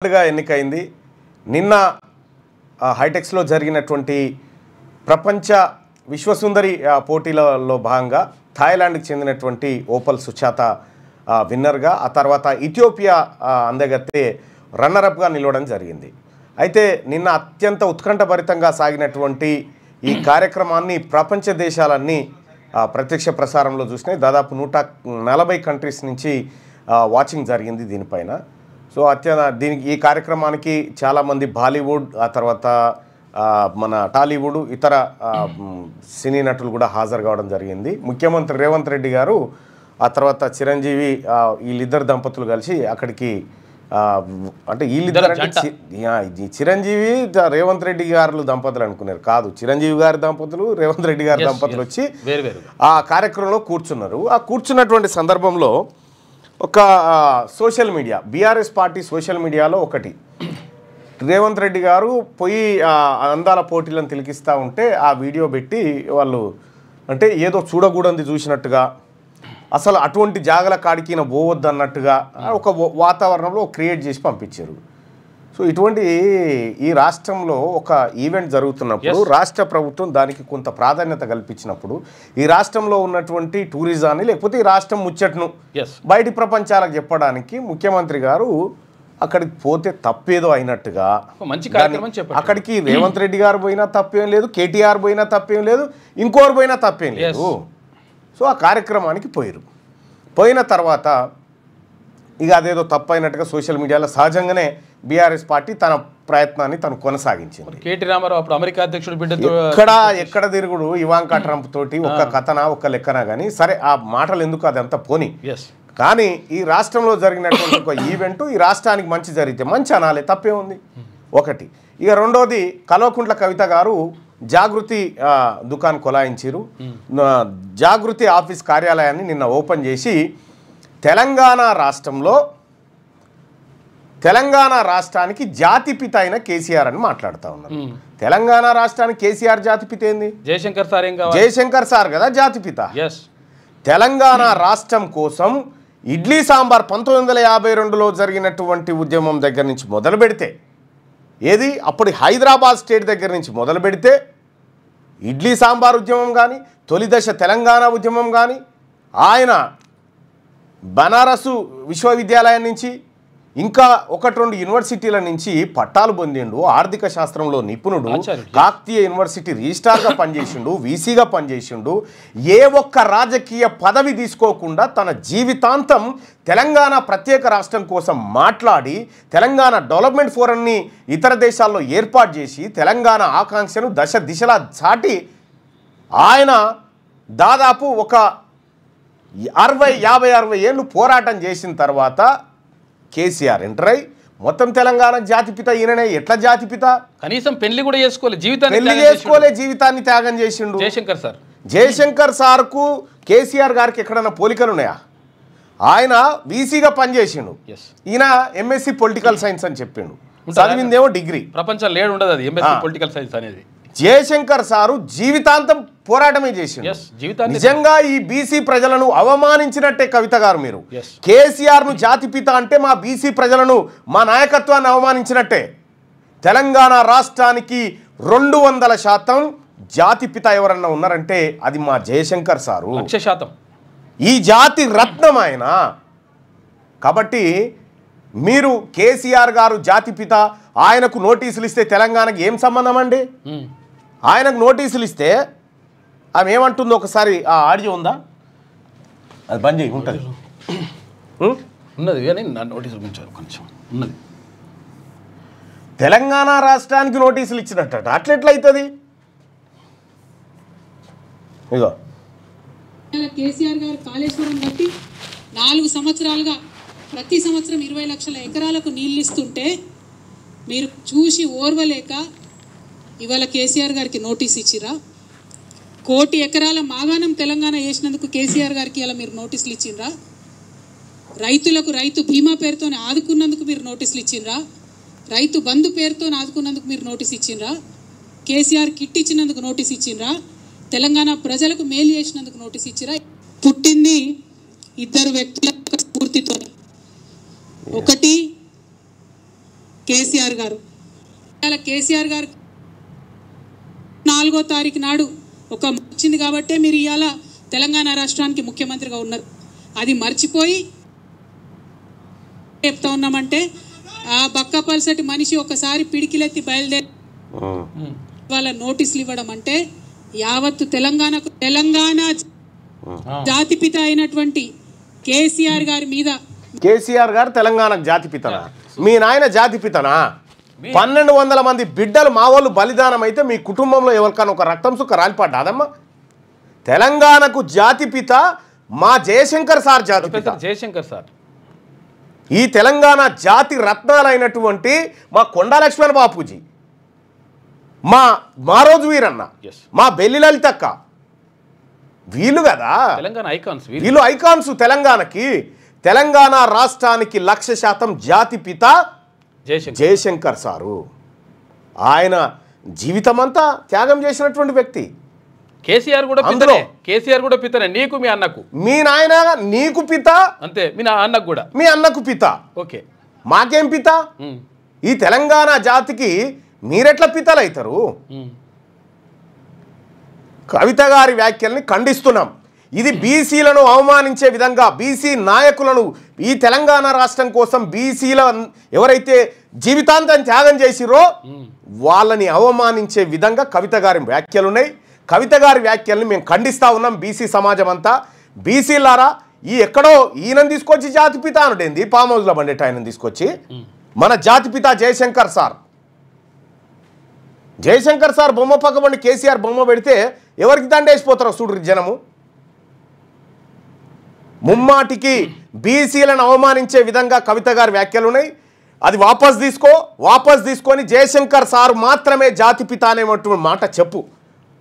ఎన్నికైంది. నిన్న హైటెక్స్లో జరిగినటువంటి ప్రపంచ విశ్వసుందరి పోటీలలో భాగంగా థాయిలాండ్కి చెందినటువంటి ఓపల్ సుచాత విన్నర్గా, ఆ తర్వాత ఇథియోపియా అందగత్తె రన్నరప్గా నిలవడం జరిగింది. అయితే నిన్న అత్యంత ఉత్కంఠభరితంగా సాగినటువంటి ఈ కార్యక్రమాన్ని ప్రపంచ దేశాలన్నీ ప్రత్యక్ష ప్రసారంలో చూసినాయి. దాదాపు 140 కంట్రీస్ నుంచి వాచింగ్ జరిగింది దీనిపైన. సో దీనికి ఈ కార్యక్రమానికి చాలామంది బాలీవుడ్, ఆ తర్వాత మన టాలీవుడ్, ఇతర సినీ నటులు కూడా హాజరు కావడం జరిగింది. ముఖ్యమంత్రి రేవంత్ రెడ్డి గారు, ఆ తర్వాత చిరంజీవి, వీళ్ళిద్దరు దంపతులు కలిసి అక్కడికి అంటే వీళ్ళిద్దరు చిరంజీవి రేవంత్ రెడ్డి గారు దంపతులు అనుకున్నారు, కాదు చిరంజీవి గారి దంపతులు రేవంత్ రెడ్డి గారి దంపతులు వచ్చి ఆ కార్యక్రమంలో కూర్చున్నారు. ఆ కూర్చున్నటువంటి సందర్భంలో ఒక social media, BRS party social మీడియాలో ఒకటి రేవంత్ రెడ్డి గారు పోయి అందాల పోటీలను తిలకిస్తూ ఉంటే ఆ వీడియో పెట్టి వాళ్ళు అంటే ఏదో చూడకూడదు చూసినట్టుగా, అసలు అటువంటి జాగల కాడికి పోవద్దు అన్నట్టుగా ఒక వాతావరణంలో క్రియేట్ చేసి పంపించారు. సో ఇటువంటి ఈ రాష్ట్రంలో ఒక ఈవెంట్ జరుగుతున్నప్పుడు రాష్ట్ర ప్రభుత్వం దానికి కొంత ప్రాధాన్యత కల్పించినప్పుడు ఈ రాష్ట్రంలో ఉన్నటువంటి టూరిజాన్ని, లేకపోతే ఈ రాష్ట్రం ముచ్చట్ను బయటి ప్రపంచాలకు చెప్పడానికి ముఖ్యమంత్రి గారు అక్కడికి పోతే తప్పేదో అయినట్టుగా, అక్కడికి రేవంత్ రెడ్డి గారు పోయినా తప్పేం లేదు, కేటీఆర్ పోయినా తప్పేం లేదు, ఇంకోరు పోయినా తప్పేం లేదు. సో ఆ కార్యక్రమానికి పోయిన తర్వాత ఇక అదేదో తప్పు అయినట్టుగా సోషల్ మీడియాలో సహజంగానే బీఆర్ఎస్ పార్టీ తన ప్రయత్నాన్ని తను కొనసాగించింది. కేటీ రామారావు అప్పుడు అమెరికా అధ్యక్షుడు బిడ్డతో ఎక్కడ తిరుగుడు ఇవాంకా ట్రంప్ తోటి ఒక కథన ఒక లెక్కన, కానీ సరే ఆ మాటలు ఎందుకు, అదంతా పోని. కానీ ఈ రాష్ట్రంలో జరిగినటువంటి ఒక ఈవెంట్ ఈ రాష్ట్రానికి మంచి జరిగితే మంచి అనాలి, తప్పే ఉంది ఒకటి. ఇక రెండోది, కల్వకుంట్ల కవిత గారు జాగృతి దుకాణం కొలాయించారు. జాగృతి ఆఫీస్ కార్యాలయాన్ని నిన్న ఓపెన్ చేసి తెలంగాణ రాష్ట్రానికి జాతిపిత అయిన కేసీఆర్ అని మాట్లాడుతూ ఉన్నారు. తెలంగాణ రాష్ట్రానికి కేసీఆర్ జాతిపిత ఏంది? జయశంకర్ సార్ కదా జాతిపిత. తెలంగాణ రాష్ట్రం కోసం ఇడ్లీ సాంబార్ 1952లో జరిగినటువంటి ఉద్యమం దగ్గర నుంచి మొదలు పెడితే, ఏది అప్పుడు హైదరాబాద్ స్టేట్ దగ్గర నుంచి మొదలు పెడితే ఇడ్లీ సాంబార్ ఉద్యమం కానీ, తొలి దశ తెలంగాణ ఉద్యమం కానీ, ఆయన బనారసు విశ్వవిద్యాలయం నుంచి ఇంకా 1-2 యూనివర్సిటీల నుంచి పట్టాలు పొందిండు. ఆర్థిక శాస్త్రంలో నిపుణుడు, కాకతీయ యూనివర్సిటీ రిజిస్ట్రార్గా పనిచేసిండు, వీసీగా పనిచేసిండు. ఏ ఒక్క రాజకీయ పదవి తీసుకోకుండా తన జీవితాంతం తెలంగాణ ప్రత్యేక రాష్ట్రం కోసం మాట్లాడి, తెలంగాణ డెవలప్మెంట్ ఫోరంని ఇతర దేశాల్లో ఏర్పాటు చేసి తెలంగాణ ఆకాంక్షను దశ దిశలా చాటి ఆయన దాదాపు ఒక 50-60 ఏళ్ళు పోరాటం చేసిన తర్వాత కేసీఆర్ ఎంటర్ అయి మొత్తం తెలంగాణ జాతిపిత ఈయననే. ఎట్లా జాతిపిత? కనీసం పెళ్లి కూడా చేసుకోలే, జీవితాన్ని త్యాగం చేసిండు జయశంకర్ సార్కు కేసీఆర్ గారికి ఎక్కడన్నా పోలికలు ఉన్నాయా? ఆయన వీసీగా పనిచేసిండు, ఈయన ఎంఎస్సి పొలిటికల్ సైన్స్ అని చెప్పిండు, చదివిందేమో డిగ్రీ. ప్రపంచం లేడు ఉండదు అది ఎంఎస్సి పొలిటికల్ సైన్స్ అనేది. జయశంకర్ సారు జీవితాంతం పోరాటమే చేసిండు. నిజంగా ఈ బీసీ ప్రజలను అవమానించినట్టే కవిత గారు. మీరు కేసీఆర్ను జాతిపిత అంటే మా బీసీ ప్రజలను, మా నాయకత్వాన్ని అవమానించినట్టే. తెలంగాణ రాష్ట్రానికి 200% జాతిపిత ఎవరన్నా ఉన్నారంటే అది మా జయశంకర్ సారు, 100%. ఈ జాతి రత్నం ఆయన. కాబట్టి మీరు కేసీఆర్ గారు జాతిపిత, ఆయనకు నోటీసులు ఇస్తే తెలంగాణకి ఏం సంబంధం అండి? ఆయనకు నోటీసులు ఇస్తే ఆమె ఏమంటుందో ఒకసారి ఆ ఆడియో ఉందా? అది బంద్ చేయి, ఉంటుంది ఉన్నది కానీ నా నోటీసులు కొంచెం ఉన్నది. తెలంగాణ రాష్ట్రానికి నోటీసులు ఇచ్చినట్ట అట్లెట్లయితుంది? ఇగో కేసీఆర్ గారు కాళేశ్వరం కట్టి 4 సంవత్సరాలుగా ప్రతి సంవత్సరం 20 లక్షల ఎకరాలకు నీళ్ళు ఇస్తుంటే మీరు చూసి ఓర్వలేక ఇవాళ కేసీఆర్ గారికి నోటీస్ ఇచ్చిరా? 1 కోటి ఎకరాల మాగాణం తెలంగాణ వేసినందుకు కేసీఆర్ గారికి ఇలా మీరు నోటీసులు ఇచ్చిండ్రా? రైతులకు రైతు బీమా పేరుతో ఆదుకున్నందుకు మీరు నోటీసులు ఇచ్చిండ్రా? రైతు బంధు పేరుతో ఆదుకున్నందుకు మీరు నోటీస్ ఇచ్చిండ్రా? కేసీఆర్ కిట్ ఇచ్చినందుకు నోటీస్ ఇచ్చిండ్రా? తెలంగాణ ప్రజలకు మేలు చేసినందుకు నోటీస్ ఇచ్చిరా? పుట్టింది 2 వ్యక్తుల స్ఫూర్తితో. ఒకటి కేసీఆర్ గారు. ఇలా కేసీఆర్ గారు 4వ తారీఖు నాడు ఒక వచ్చింది కాబట్టే మీరు ఇవాళ తెలంగాణ రాష్ట్రానికి ముఖ్యమంత్రిగా ఉన్నారు. అది మర్చిపోయి చెప్తా ఉన్నామంటే ఆ బక్కపల్సటి మనిషి ఒకసారి పిడికిలెత్తి బయలుదేరి వాళ్ళ నోటీసులు ఇవ్వడం అంటే యావత్తు తెలంగాణ జాతిపిత అయినటువంటి కేసీఆర్ గారి మీద. కేసీఆర్ గారు తెలంగాణకు జాతిపితనా? మీ నాయన జాతిపితనా? 1200 మంది బిడ్డలు మా వాళ్ళు బలిదానం అయితే మీ కుటుంబంలో ఎవరికైనా ఒక రక్తం సుక్క రాలిపడ్డాదమ్మా? తెలంగాణకు జాతిపిత మా జయశంకర్ సార్ జాతిపిత. జయశంకర్ సార్ ఈ తెలంగాణ జాతి రత్నాలైనటువంటి మా కొండా లక్ష్మణ బాపూజీ, మా మారోజు వీరన్న, మా బెల్లి లలితక్క, వీళ్ళు కదా తెలంగాణ ఐకాన్స్. వీళ్ళు ఐకాన్స్ తెలంగాణకి. తెలంగాణ రాష్ట్రానికి 100% జాతిపిత జయశంకర్ సారు. ఆయన జీవితం అంతా త్యాగం చేసినటువంటి వ్యక్తి. కేసీఆర్ కూడా పితనే. కేసీఆర్ కూడా పితనే. నీకు మీ అన్నకు. మీ నాయన నీకు పిత అంతే, మీ అన్నకు కూడా. మీ అన్నకు పిత. ఓకే, మాకేం పిత? ఈ తెలంగాణ జాతికి మీరెట్లా పితలు అవుతారు? కవిత గారి వ్యాఖ్యల్ని ఖండిస్తున్నాం. ఇది బీసీలను అవమానించే విధంగా, బీసీ నాయకులను, ఈ తెలంగాణ రాష్ట్రం కోసం బీసీల ఎవరైతే జీవితాంతం త్యాగం చేసిరో వాళ్ళని అవమానించే విధంగా కవిత గారి వ్యాఖ్యలు ఉన్నాయి. కవిత గారి వ్యాఖ్యల్ని మేము ఖండిస్తూ ఉన్నాం. బీసీ సమాజం అంతా, బీసీలారా, ఈ ఎక్కడో ఈయనను తీసుకొచ్చి జాతిపిత అనుడేంది, ఫామ్ హౌస్లో బండేట ఆయనను తీసుకొచ్చి మన జాతిపిత జయశంకర్ సార్. జయశంకర్ సార్ బొమ్మ పక్కబండి కేసీఆర్ బొమ్మ పెడితే ఎవరికి దండేసిపోతారో చూడ్రి జనము. ముమ్మాటికి బీసీలను అవమానించే విధంగా కవిత గారి వ్యాఖ్యలు ఉన్నాయి. అది వాపస్ తీసుకొని జయశంకర్ సార్ మాత్రమే జాతిపిత అనేటువంటి మాట చెప్పు.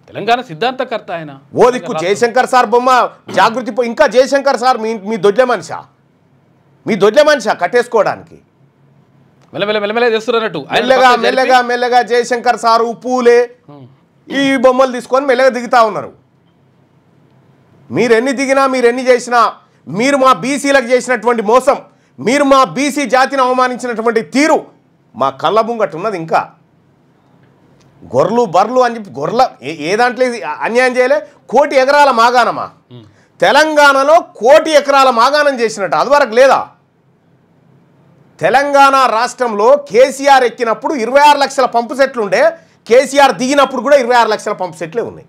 తెలంగాణ సిద్ధాంతకర్త ఆయన. ఓ దిక్కు జయశంకర్ సార్ బొమ్మ జాగృతి. ఇంకా జయశంకర్ సార్ మీ దొడ్లే మనిషా కట్టేసుకోవడానికి మెల్లగా జయశంకర్ సారు, పూలే ఈ బొమ్మలు తీసుకొని మెల్లగా దిగుతా ఉన్నారు. మీరెన్ని దిగినా, మీరెన్ని చేసినా, మీరు మా బీసీలకు చేసినటువంటి మోసం, మీరు మా బీసీ జాతిని అవమానించినటువంటి తీరు మా కళ్ళ ముంగట్టు ఉన్నది. ఇంకా గొర్రెలు బర్రెలు అని చెప్పి ఏ దాంట్లో అన్యాయం చేయలే. 1 కోటి ఎకరాల మాగాణమా? తెలంగాణలో 1 కోటి ఎకరాల మాగాణం చేసినట్టు అదివరకు లేదా? తెలంగాణ రాష్ట్రంలో కేసీఆర్ ఎక్కినప్పుడు 26 లక్షల పంపు సెట్లు ఉండే. కేసీఆర్ దిగినప్పుడు కూడా 26 లక్షల పంపు సెట్లే ఉన్నాయి.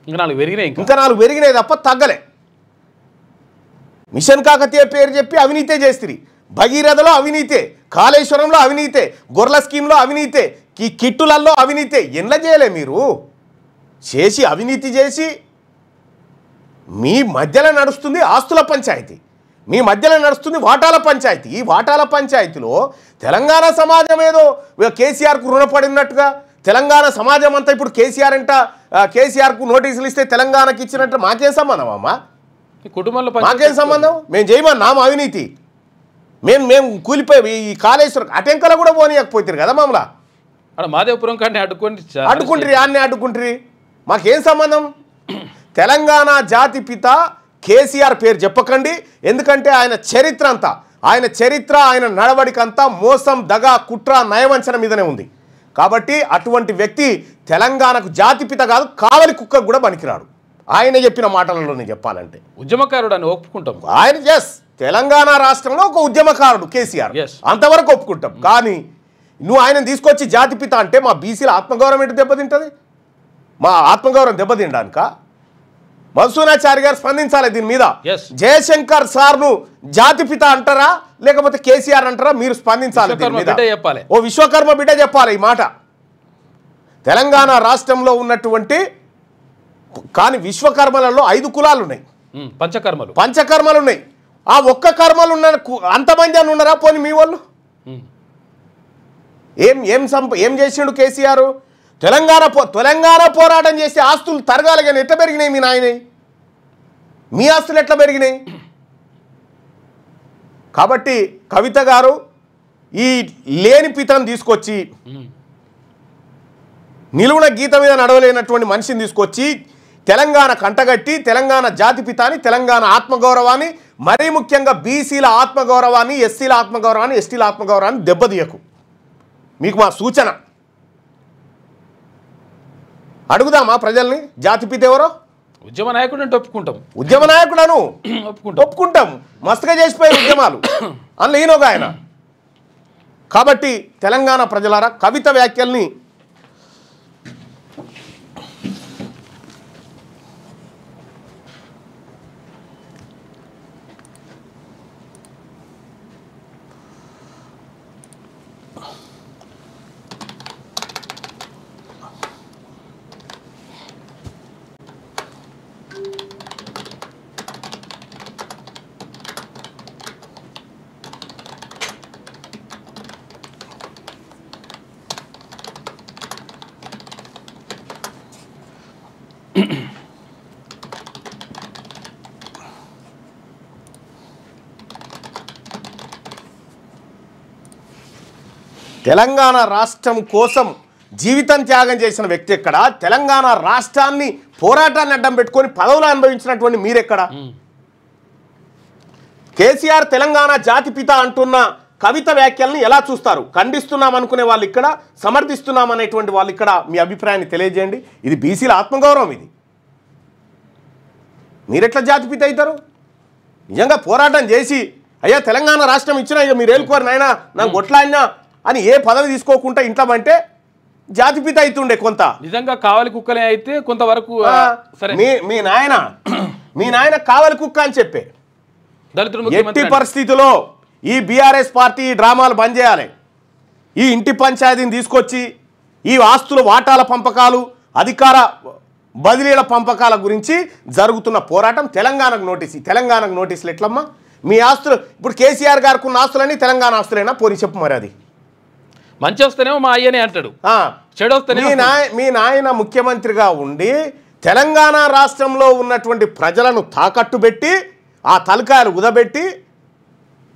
ఇంకా 4 పెరిగినాయి తప్ప తగ్గలే. మిషన్ కాకతీయ పేరు చెప్పి అవినీతే చేస్తుంది. భగీరథలో అవినీతే, కాళేశ్వరంలో అవినీతే, గొర్రెల స్కీమ్లో అవినీతే, ఈ కిట్టులలో అవినీతే. ఎట్లా చేయలే మీరు? చేసి అవినీతి చేసి మీ మధ్యలో నడుస్తుంది ఆస్తుల పంచాయతీ, మీ మధ్యలో నడుస్తుంది వాటాల పంచాయతీ. ఈ వాటాల పంచాయతీలో తెలంగాణ సమాజం ఏదో కేసీఆర్కు రుణపడినట్టుగా తెలంగాణ సమాజం అంతా ఇప్పుడు కేసీఆర్కు నోటీసులు ఇస్తే తెలంగాణకి ఇచ్చినట్టు మాకేం సంబంధం అమ్మా? కుటుంబంలో మాకేం సంబంధం? మేము చేయమన్నాము అవినీతి. మేము కూలిపోయి ఈ కాళేశ్వరం అటెంకలో కూడా పోనీయకపోతారు కదా మమ్మల్ని. మాదేవపురం కానీ అడ్డుకుంటారు. మాకేం సంబంధం? తెలంగాణ జాతిపిత కేసీఆర్ పేరు చెప్పకండి. ఎందుకంటే ఆయన చరిత్ర ఆయన నడవడికంతా మోసం, దగా, కుట్ర, నయవంచన మీదనే ఉంది. కాబట్టి అటువంటి వ్యక్తి తెలంగాణకు జాతిపిత కాదు, కావలి కుక్క కూడా పనికిరాడు. ఆయన చెప్పిన మాటలలోనే చెప్పాలంటే ఉద్యమకారుడు అని ఒప్పుకుంటాం. ఆయన తెలంగాణ రాష్ట్రంలో ఒక ఉద్యమకారుడు కేసీఆర్, అంతవరకు ఒప్పుకుంటాం. కానీ నువ్వు ఆయన తీసుకొచ్చి జాతిపిత అంటే మా బీసీల ఆత్మగౌరవం ఏంటి దెబ్బతింటుంది? మా ఆత్మగౌరవం దెబ్బతింటానుక మధుసూనాచారి గారు స్పందించాలి దీని మీద. జయశంకర్ సార్ను జాతిపిత అంటారా లేకపోతే కేసీఆర్ అంటారా? మీరు స్పందించాలి దీని మీద. ఓ విశ్వకర్మ బిడ్డ చెప్పాలి ఈ మాట. తెలంగాణ రాష్ట్రంలో ఉన్నటువంటి కానీ విశ్వకర్మలలో 5 కులాలు ఉన్నాయి, పంచకర్మలు ఉన్నాయి. ఆ ఒక్క కర్మలు ఉన్న అంతమంది అని ఉన్నారా? పోనీ మీ వాళ్ళు ఏం చేసిండు కేసీఆర్? తెలంగాణ పోరాటం చేసి ఆస్తులు తరగాలి కానీ ఎట్లా పెరిగినాయి మీ నాయన? మీ ఆస్తులు ఎట్లా పెరిగినాయి? కాబట్టి కవిత గారు ఈ లేని పితను తీసుకొచ్చి, నిలువున గీత మీద నడవలేనటువంటి మనిషిని తీసుకొచ్చి తెలంగాణ కంటగట్టి తెలంగాణ జాతిపితాని, తెలంగాణ ఆత్మగౌరవాన్ని, మరీ ముఖ్యంగా బీసీల ఆత్మగౌరవాన్ని, ఎస్సీల ఆత్మగౌరవాన్ని, ఎస్టీల ఆత్మగౌరవాన్ని దెబ్బతీయకు. మీకు మా సూచన. అడుగుదామా ప్రజల్ని జాతిపిత ఎవరో? ఉద్యమ నాయకుడు అంటే ఒప్పుకుంటాం. ఉద్యమ నాయకుడను ఒప్పుకుంటాం. మస్తుగా చేసిపోయే ఉద్యమాలు అందులో ఈయనొక ఆయన. కాబట్టి తెలంగాణ ప్రజలారా కవిత వ్యాఖ్యల్ని తెలంగాణ రాష్ట్రం కోసం జీవితం త్యాగం చేసిన వ్యక్తి ఎక్కడ? తెలంగాణ రాష్ట్రాన్ని పోరాటాన్ని అడ్డం పెట్టుకొని పదవులు అనుభవించినటువంటి మీరెక్కడ? కేసీఆర్ తెలంగాణ జాతిపిత అంటున్న కవిత వ్యాఖ్యల్ని ఎలా చూస్తారు? ఖండిస్తున్నాం అనుకునే వాళ్ళు ఇక్కడ, సమర్థిస్తున్నాం అనేటువంటి వాళ్ళు ఇక్కడ. మీ అభిప్రాయాన్ని తెలియజేయండి. ఇది బీసీల ఆత్మగౌరవం. ఇది మీరెట్లా జాతిపిత అవుతారు? నిజంగా పోరాటం చేసి అయ్యా తెలంగాణ రాష్ట్రం ఇచ్చినా ఇక మీరు ఏలుకోరు నాయనా నాకు కొట్లాడినా అని ఏ పదవి తీసుకోకుండా ఇంట్లో అంటే జాతిపిత అవుతుండే. కొంత నిజంగా కావాలి కుక్కలే అయితే కొంతవరకు సరే. మీ నాయన కావాలి కుక్క అని చెప్పే. దళితులు ఎట్టి పరిస్థితిలో ఈ బీఆర్ఎస్ పార్టీ డ్రామాలు బంద్ చేయాలి. ఈ ఇంటి పంచాయతీని తీసుకొచ్చి ఈ ఆస్తుల వాటాల పంపకాలు, అధికార బదిలీల పంపకాల గురించి జరుగుతున్న పోరాటం తెలంగాణకు నోటీసులు ఎట్లమ్మా? మీ ఆస్తులు ఇప్పుడు కేసీఆర్ గారికి ఉన్న ఆస్తులన్నీ తెలంగాణ ఆస్తులైనా పోనీ చెప్పు. మరి అది మంచి వస్తేనేమో మా అయ్యనే అంటాడు, చెడు వస్తేనే మీ నాయన ముఖ్యమంత్రిగా ఉండి తెలంగాణ రాష్ట్రంలో ఉన్నటువంటి ప్రజలను తాకట్టు పెట్టి ఆ తలకాయలు ఉదబెట్టి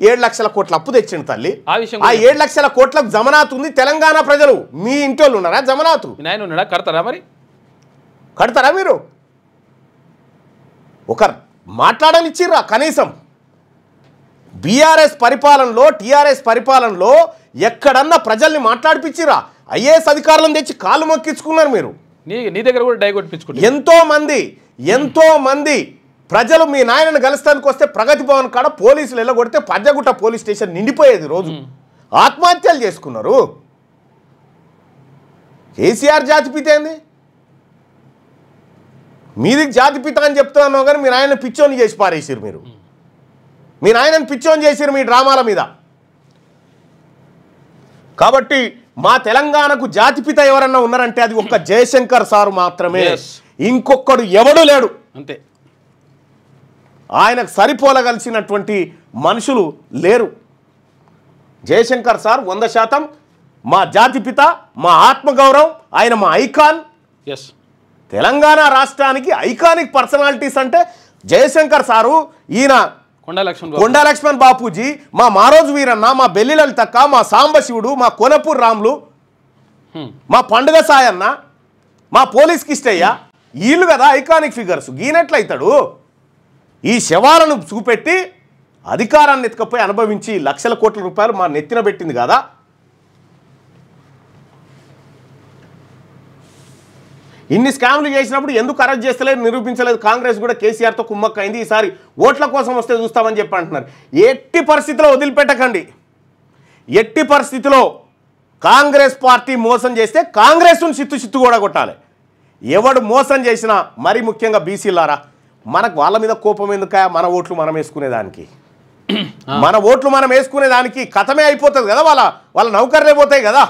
7 లక్షల కోట్ల అప్పు తెచ్చిండు తల్లి. ఆ 7 లక్షల కోట్లకు జమనాత్ ఉంది. తెలంగాణ ప్రజలు మీ ఇంట్లో ఉన్నారా జమనాతు? నాయన ఉన్నాడా? కడతారా? మరి కడతారా? మీరు ఒక మాట్లాడనిచ్చిర్రా కనీసం? బీఆర్ఎస్ పరిపాలనలో, టీఆర్ఎస్ పరిపాలనలో ఎక్కడన్నా ప్రజల్ని మాట్లాడిపించిరా? ఐఏఎస్ అధికారులను తెచ్చి కాలు మొక్కించుకున్నారు మీరు. నీ దగ్గర కూడా డై కొట్టించుకుంటారు. ఎంతో మంది ప్రజలు మీ నాయనను కలుస్తానికి వస్తే ప్రగతి భవన్ కాడ పోలీసులు వెళ్ళగొడితే పంజగుట్ట పోలీస్ స్టేషన్ నిండిపోయేది. రోజు ఆత్మహత్యలు చేసుకున్నారు. కేసీఆర్ జాతిపిత ఏంది? మీది జాతిపిత అని చెప్తున్నావు కానీ మీ నాయన పిచ్చోని చేసి పారేసారు. మీ నాయనని పిచ్చోని చేసారు మీ డ్రామాల మీద. కాబట్టి మా తెలంగాణకు జాతిపిత ఎవరన్నా ఉన్నారంటే అది ఒక్క జయశంకర్ సారు మాత్రమే. ఇంకొకడు ఎవడు లేడు. అంతే. ఆయనకు సరిపోలగలిసినటువంటి మనుషులు లేరు. జయశంకర్ సార్ 100% మా జాతిపిత, మా ఆత్మగౌరవం. ఆయన మా ఐకాన్. తెలంగాణ రాష్ట్రానికి ఐకానిక్ పర్సనాలిటీస్ అంటే జయశంకర్ సారు, ఈయన కొండా లక్ష్మణ్ బాపూజీ, మా మారోజు వీరన్న, మా బెల్లి లలితక్క, మా సాంబశివుడు, మా కోనపూర్ రాములు, మా పండుగ సాయన్న, మా పోలీస్ కిష్టయ్య, వీళ్ళు కదా ఐకానిక్ ఫిగర్స్. ఈయనెట్లయితాడు? ఈ శవాలను చూపెట్టి అధికారాన్ని ఎత్తుకపోయి అనుభవించి లక్షల కోట్ల రూపాయలు మా నెత్తిన పెట్టింది కదా. ఇన్ని స్కామ్లు చేసినప్పుడు ఎందుకు అరెస్ట్ చేస్తలేదు, నిరూపించలేదు? కాంగ్రెస్ కూడా కేసీఆర్తో కుమ్మక్కైంది. ఈసారి ఓట్ల కోసం వస్తే చూస్తామని చెప్పి అంటున్నారు. ఎట్టి పరిస్థితిలో వదిలిపెట్టకండి. ఎట్టి పరిస్థితిలో కాంగ్రెస్ పార్టీ మోసం చేస్తే కాంగ్రెస్ను చిత్తు కూడా కొట్టాలి. ఎవడు మోసం చేసినా, మరి ముఖ్యంగా బీసీలారా, మనకు వాళ్ళ మీద కోపం ఎందుక? మన ఓట్లు మనం వేసుకునేదానికి, కథమే అయిపోతుంది కదా. వాళ్ళ నౌకర్లే పోతాయి కదా.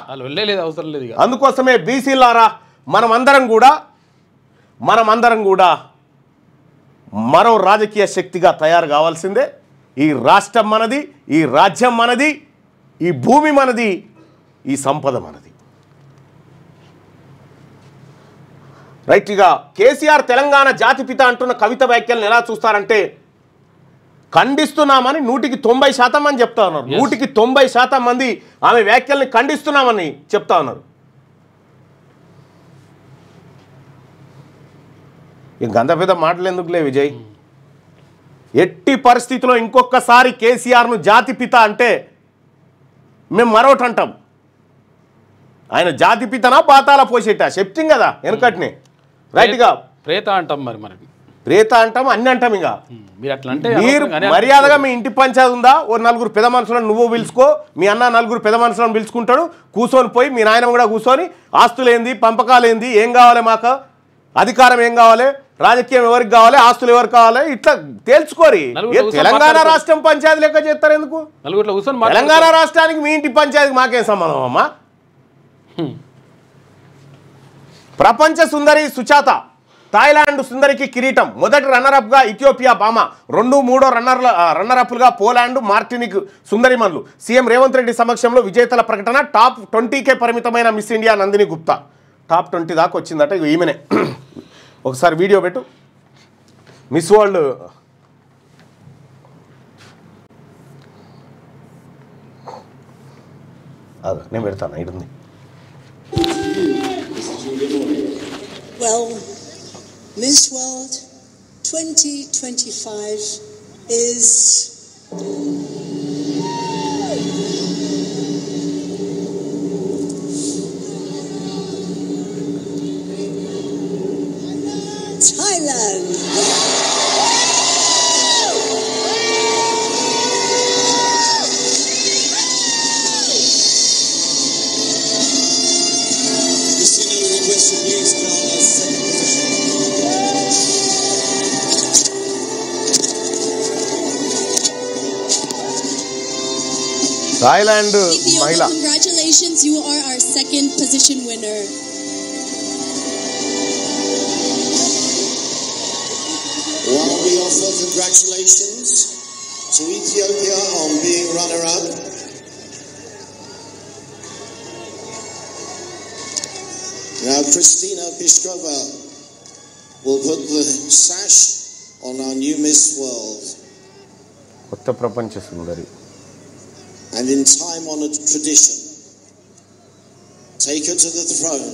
అందుకోసమే బీసీలారా మనమందరం కూడా మరో రాజకీయ శక్తిగా తయారు కావాల్సిందే. ఈ రాష్ట్రం మనది, ఈ రాజ్యం మనది, ఈ భూమి మనది, ఈ సంపద మనది. రైట్గా కేసీఆర్ తెలంగాణ జాతిపిత అంటున్న కవిత వ్యాఖ్యలను ఎలా చూస్తారంటే ఖండిస్తున్నామని 100% అని చెప్తా ఉన్నారు. 190% మంది ఆమె వ్యాఖ్యల్ని ఖండిస్తున్నామని చెప్తా ఉన్నారు. ఇంకంత పెద్ద మాటలు ఎందుకులే విజయ్. ఎట్టి పరిస్థితిలో ఇంకొకసారి కేసీఆర్ను జాతిపిత అంటే మేము మరొకటి అంటాం. ఆయన జాతి పితనా పాతాల పోసేట చెప్తాం కదా వెనకట్నే రైట్గా ప్రేత అంటాం మనకి ప్రేత అంటాం అన్ని అంటాం ఇక మీరు అట్లా అంటే మీరు మర్యాదగా మీ ఇంటి పంచాయతీ ఉందా ఓ నలుగురు పెద్ద మనుషులను నువ్వు పిలుచుకో మీ అన్న నలుగురు పెద్ద మనుషులను పిలుచుకుంటాడు కూర్చొని పోయి మీ నాయన కూడా కూర్చొని ఆస్తులేంది పంపకాలేంది ఏం కావాలి మాకు అధికారం ఏం కావాలి రాజకీయం ఎవరికి కావాలి ఆస్తులు ఎవరికి కావాలి ఇట్లా తేల్చుకోరి తెలంగాణ రాష్ట్రం పంచాయతీ లెక్క చేస్తారు ఎందుకు తెలంగాణ రాష్ట్రానికి మీ ఇంటి పంచాయతీకి మాకేం సంబంధం అమ్మా ప్రపంచ సుందరి సుచాత థాయిలాండ్ సుందరికి కిరీటం మొదటి రన్నరప్గా ఇథియోపియా బామ 2-3 రన్నరప్లుగా పోలాండ్ మార్టినిక్ సుందరిమన్లు సీఎం రేవంత్ రెడ్డి సమక్షంలో విజేతల ప్రకటన టాప్ 20కే పరిమితమైన Miss India Nandini Gupta top 20 దాకా వచ్చిందట ఇక ఈమెనే ఒకసారి వీడియో పెట్టు మిస్ వరల్డ్ అదే నేను పెడతాను ఇడుంది Well, Miss World 2025 is Thailand. Thailand మహిళ Congratulations, you are our second position winner. Well, we offer congratulations to Ethiopia on being runner-up. Now, Kristina Pishkova will put the sash on our new Miss World. కొత్త ప్రపంచ సుందరి And in time-honored tradition, take her to the throne,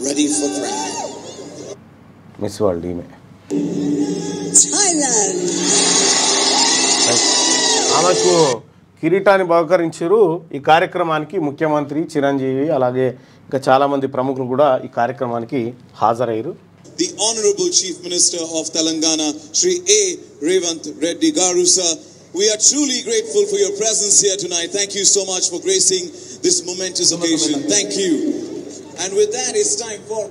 ready for crown. Miss world ఈమె Thailand. ఆమెకు కిరీటాన్ని బహుకరించారు ఈ కార్యక్రమానికి ముఖ్యమంత్రి చిరంజీవి అలాగే ఇంకా చాలామంది ప్రముఖులు కూడా ఈ కార్యక్రమానికి హాజరయ్యారు The Honorable Chief Minister of Telangana, Shri A. Revanth Reddy Garu, sir. We are truly grateful for your presence here tonight. Thank you so much for gracing this momentous occasion. Thank you. And with that, it's time for...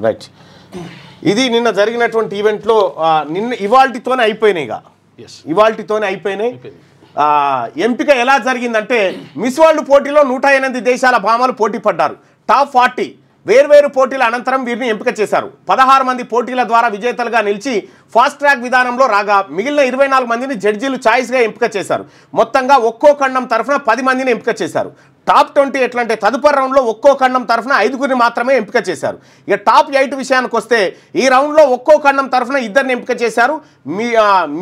right ఇది నిన్న జరిగినటువంటి ఈవెంట్లో నిన్న ఇవాల్టితోనే అయిపోయినాయి ఇక ఇవాల్టితోనే అయిపోయినాయి ఎంపిక ఎలా జరిగిందంటే మిస్ వరల్డ్ పోటీలో 108 దేశాల భామలు పోటీ పడ్డారు టాప్ 40 వేర్వేరు పోటీల అనంతరం వీరిని ఎంపిక చేశారు 16 మంది పోటీల ద్వారా విజేతలుగా నిలిచి ఫాస్ట్ ట్రాక్ విధానంలో రాగా మిగిలిన 24 మందిని జడ్జీలు ఛాయిస్గా ఎంపిక చేశారు మొత్తంగా ఒక్కో ఖండం తరఫున 10 మందిని ఎంపిక చేశారు టాప్ 20 ఎట్లంటే తదుపరి రౌండ్లో ఒక్కో ఖండం తరఫున 5గురిని మాత్రమే ఎంపిక చేశారు ఇక టాప్ 8 విషయానికి వస్తే ఈ రౌండ్లో ఒక్కో ఖండం తరఫున 2ని ఎంపిక చేశారు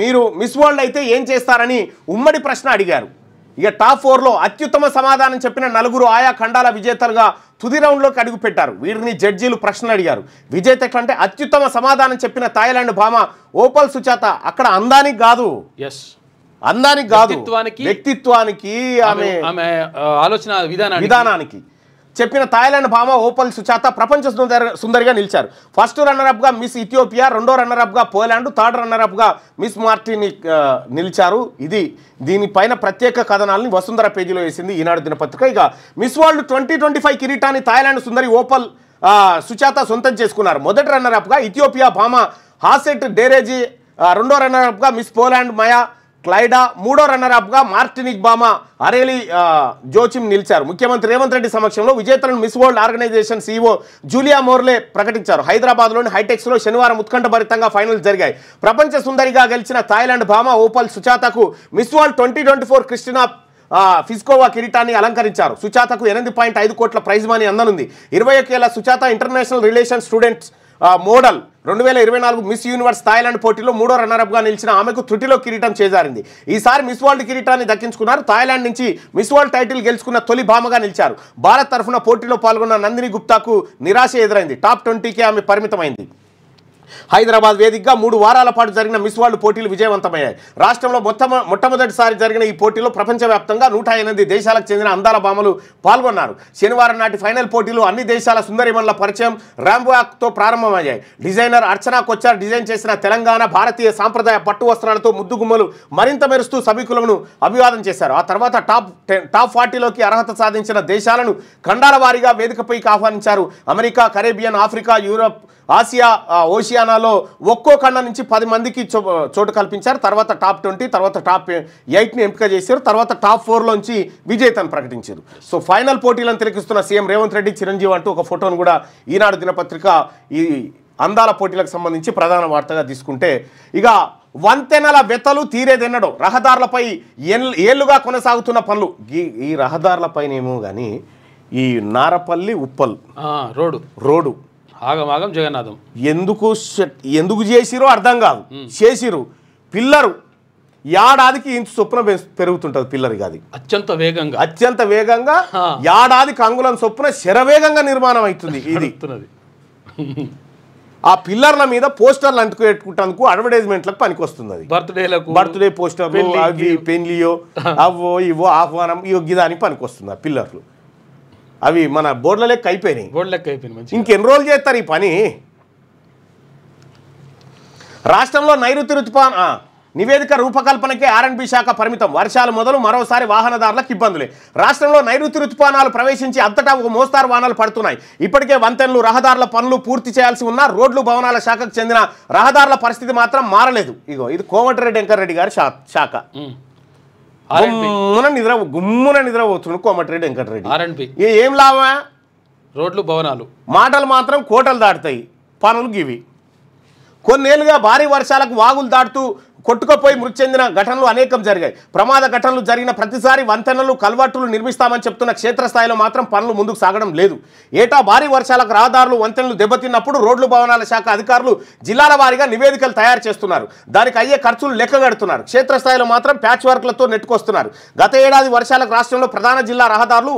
మీరు మిస్ వరల్డ్ అయితే ఏం చేస్తారని ఉమ్మడి ప్రశ్న అడిగారు ఇక టాప్ 4లో అత్యుత్తమ సమాధానం చెప్పిన 4 ఆయా ఖండాల విజేతలుగా తుది రౌండ్లోకి అడుగుపెట్టారు వీరిని జడ్జీలు ప్రశ్నలు అడిగారు విజేత ఎట్లంటే అత్యుత్తమ సమాధానం చెప్పిన థాయిలాండ్ భామ ఓపల్ సుచాత అక్కడ అందానికి కాదు అందానికి కాదు వ్యక్తిత్వానికి ఆమె ఆలోచన విధానానికి చెప్పిన థాయిలాండ్ భామ ఓపల్ సుచాత ప్రపంచ సుందరిగా నిలిచారు ఫస్ట్ రన్నరప్గా మిస్ ఇథియోపియా రెండో రన్నరప్గా పోలాండ్ థర్డ్ రన్నరప్గా మిస్ మార్టినిక్ నిలిచారు దీనిపైన ప్రత్యేక కథనాలని వసుంధర పేజీలో వేసింది ఈనాడు దినపత్రిక ఇక మిస్ వరల్డ్ 2025 కిరీటాన్ని థాయిలాండ్ సుందరి ఓపల్ సుచాత సొంతం చేసుకున్నారు మొదటి రన్నరప్గా ఇథియోపియా భామ హాసెట్ డేరేజీ రెండో రన్నరప్గా మిస్ పోలాండ్ మయా క్లైడా మూడో రన్నరప్గా మార్టినిక్ బామా అరేలి జోచిమ్ నిలిచారు ముఖ్యమంత్రి రేవంత్ రెడ్డి సమక్షంలో విజేతలను Miss World organisation CEO Julia Morley ప్రకటించారు హైదరాబాద్లోని హైటెక్స్లో శనివారం ఉత్కంఠభరితంగా ఫైనల్స్ జరిగాయి ప్రపంచ సుందరిగా గెలిచిన థాయిలాండ్ భామ ఓపల్ సుచాతకు మిస్ వరల్డ్ 2024 క్రిస్టినా ఫిస్కోవా కిరీటాన్ని అలంకరించారు సుచాతకు 8.5 కోట్ల ప్రైజ్ మనీ అందనుంది 21 ఏళ్ల సుచాత international relation students model 2024 miss universe Thailand పోటీలో మూడో రన్నరప్గా నిలిచిన ఆమెకు త్రుటిలో కిరీటం చేజారింది ఈసారి మిస్ వరల్డ్ కిరీటాన్ని దక్కించుకున్నారు థాయిలాండ్ నుంచి మిస్ వరల్డ్ టైటిల్ గెలుచుకున్న తొలి భామగా నిలిచారు భారత్ తరఫున పోటీలో పాల్గొన్న నందిని గుప్తాకు నిరాశ ఎదురైంది టాప్ 20కే ఆమె పరిమితమైంది హైదరాబాద్ వేదికగా 3 వారాల పాటు జరిగిన మిస్ వరల్డ్ పోటీలు విజయవంతమయ్యాయి. రాష్ట్రంలో మొట్టమొదటిసారి జరిగిన ఈ పోటీలో ప్రపంచవ్యాప్తంగా 108 దేశాలకు చెందిన అందాల భామలు పాల్గొన్నారు. శనివారం నాటి ఫైనల్ పోటీలు అన్ని దేశాల సుందరిమణుల పరిచయం ర్యాంప్వాక్తో ప్రారంభమయ్యాయి. డిజైనర్ అర్చనా కొచ్చార్ డిజైన్ చేసిన తెలంగాణ భారతీయ సాంప్రదాయ పట్టు వస్త్రాలతో ముద్దుగుమ్మలు మరింత మెరుస్తూ సభికులను అభివాదం చేశారు. ఆ తర్వాత టాప్ 40లోకి అర్హత సాధించిన దేశాలను ఖండాల వారీగా వేదికపైకి ఆహ్వానించారు. America, Caribbean, Africa, Europe, Asia, ఓషియానాలో ఒక్కో ఖండం నుంచి 10 మందికి చోటు కల్పించారు. తర్వాత టాప్ 20, తర్వాత టాప్ 8ని ఎంపిక చేశారు. తర్వాత టాప్ 4లోంచి విజేతను ప్రకటించారు. సో ఫైనల్ పోటీలను తిలకిస్తున్న సీఎం రేవంత్ రెడ్డి, చిరంజీవి అంటూ ఒక ఫోటోను కూడా ఈనాడు దినపత్రిక ఈ అందాల పోటీలకు సంబంధించి ప్రధాన వార్తగా తీసుకుంటే, ఇక వంతెనల వెతలు తీరేదెన్నడో రహదారులపై ఏళ్లుగా కొనసాగుతున్న పనులు. ఈ రహదారులపైనేమో కానీ ఈ నారపల్లి ఉప్పల్ రోడ్డు ఆగమాగం జగన్నాథం ఎందుకు చేసిరో అర్థం కాదు. చేసిరు పిల్లరు ఏడాదికి ఇంచు చొప్పున పెరుగుతుంటుంది. పిల్లర్ అది అత్యంత వేగంగా ఏడాదికి అంగుళం చొప్పున శరవేగంగా నిర్మాణం అవుతుంది. ఇది ఆ పిల్లర్ల మీద పోస్టర్లు అంటుకుంటేందుకు అడ్వర్టైజ్మెంట్లకు పనికి వస్తుంది. అది బర్త్డే పోస్టర్లు, అవి పెళ్లియో అవో ఇవో ఆహ్వానం దానికి పనికి వస్తుంది. ఆ పిల్లర్లు అవి మన బోర్డుల లెక్క అయిపోయినాయి. ఇంకెన్ని రోజులు చేస్తారు ఈ పని? రాష్ట్రంలో నైరుతి రుతుపవన నివేదిక రూపకల్పనకే R&B శాఖ పరిమితం. వర్షాలు మొదలు మరోసారి వాహనదారులకు ఇబ్బందులే. రాష్ట్రంలో నైరుతి రుతుపవనాలు ప్రవేశించి అంతటా ఒక మోస్తారు వాహనాలు పడుతున్నాయి. ఇప్పటికే వంతెనలు, రహదారుల పనులు పూర్తి చేయాల్సి ఉన్న రోడ్లు, భవనాల శాఖకు చెందిన రహదారుల పరిస్థితి మాత్రం మారలేదు. ఇది కోమటిరెడ్డి వెంకటరెడ్డి గారి శాఖ. గుమ్మున నిద్రపోతున్నాడు కోమటిరెడ్డి వెంకటరెడ్డి. ఏం లాభమా? రోడ్లు, భవనాలు, మాటలు మాత్రం కోటలు దాటుతాయి, పనులు గివి. కొన్నేళ్లుగా భారీ వర్షాలకు వాగులు దాటుతూ కొట్టుకుపోయి మృతి చెందిన ఘటనలు అనేకం జరిగాయి. ప్రమాద ఘటనలు జరిగిన ప్రతిసారి వంతెనలు, కల్వర్టులు నిర్మిస్తామని చెప్తున్న క్షేత్రస్థాయిలో మాత్రం పనులు ముందుకు సాగడం లేదు. ఏటా భారీ వర్షాలకు రహదారులు, వంతెనలు దెబ్బతిన్నప్పుడు రోడ్లు, భవనాల శాఖ అధికారులు జిల్లాల వారీగా నివేదికలు తయారు చేస్తున్నారు. దానికి అయ్యే ఖర్చులు లెక్కగడుతున్నారు. క్షేత్రస్థాయిలో మాత్రం ప్యాచ్ వర్క్లతో నెట్టుకొస్తున్నారు. గత ఏడాది వర్షాలకు రాష్ట్రంలో ప్రధాన జిల్లా రహదారులు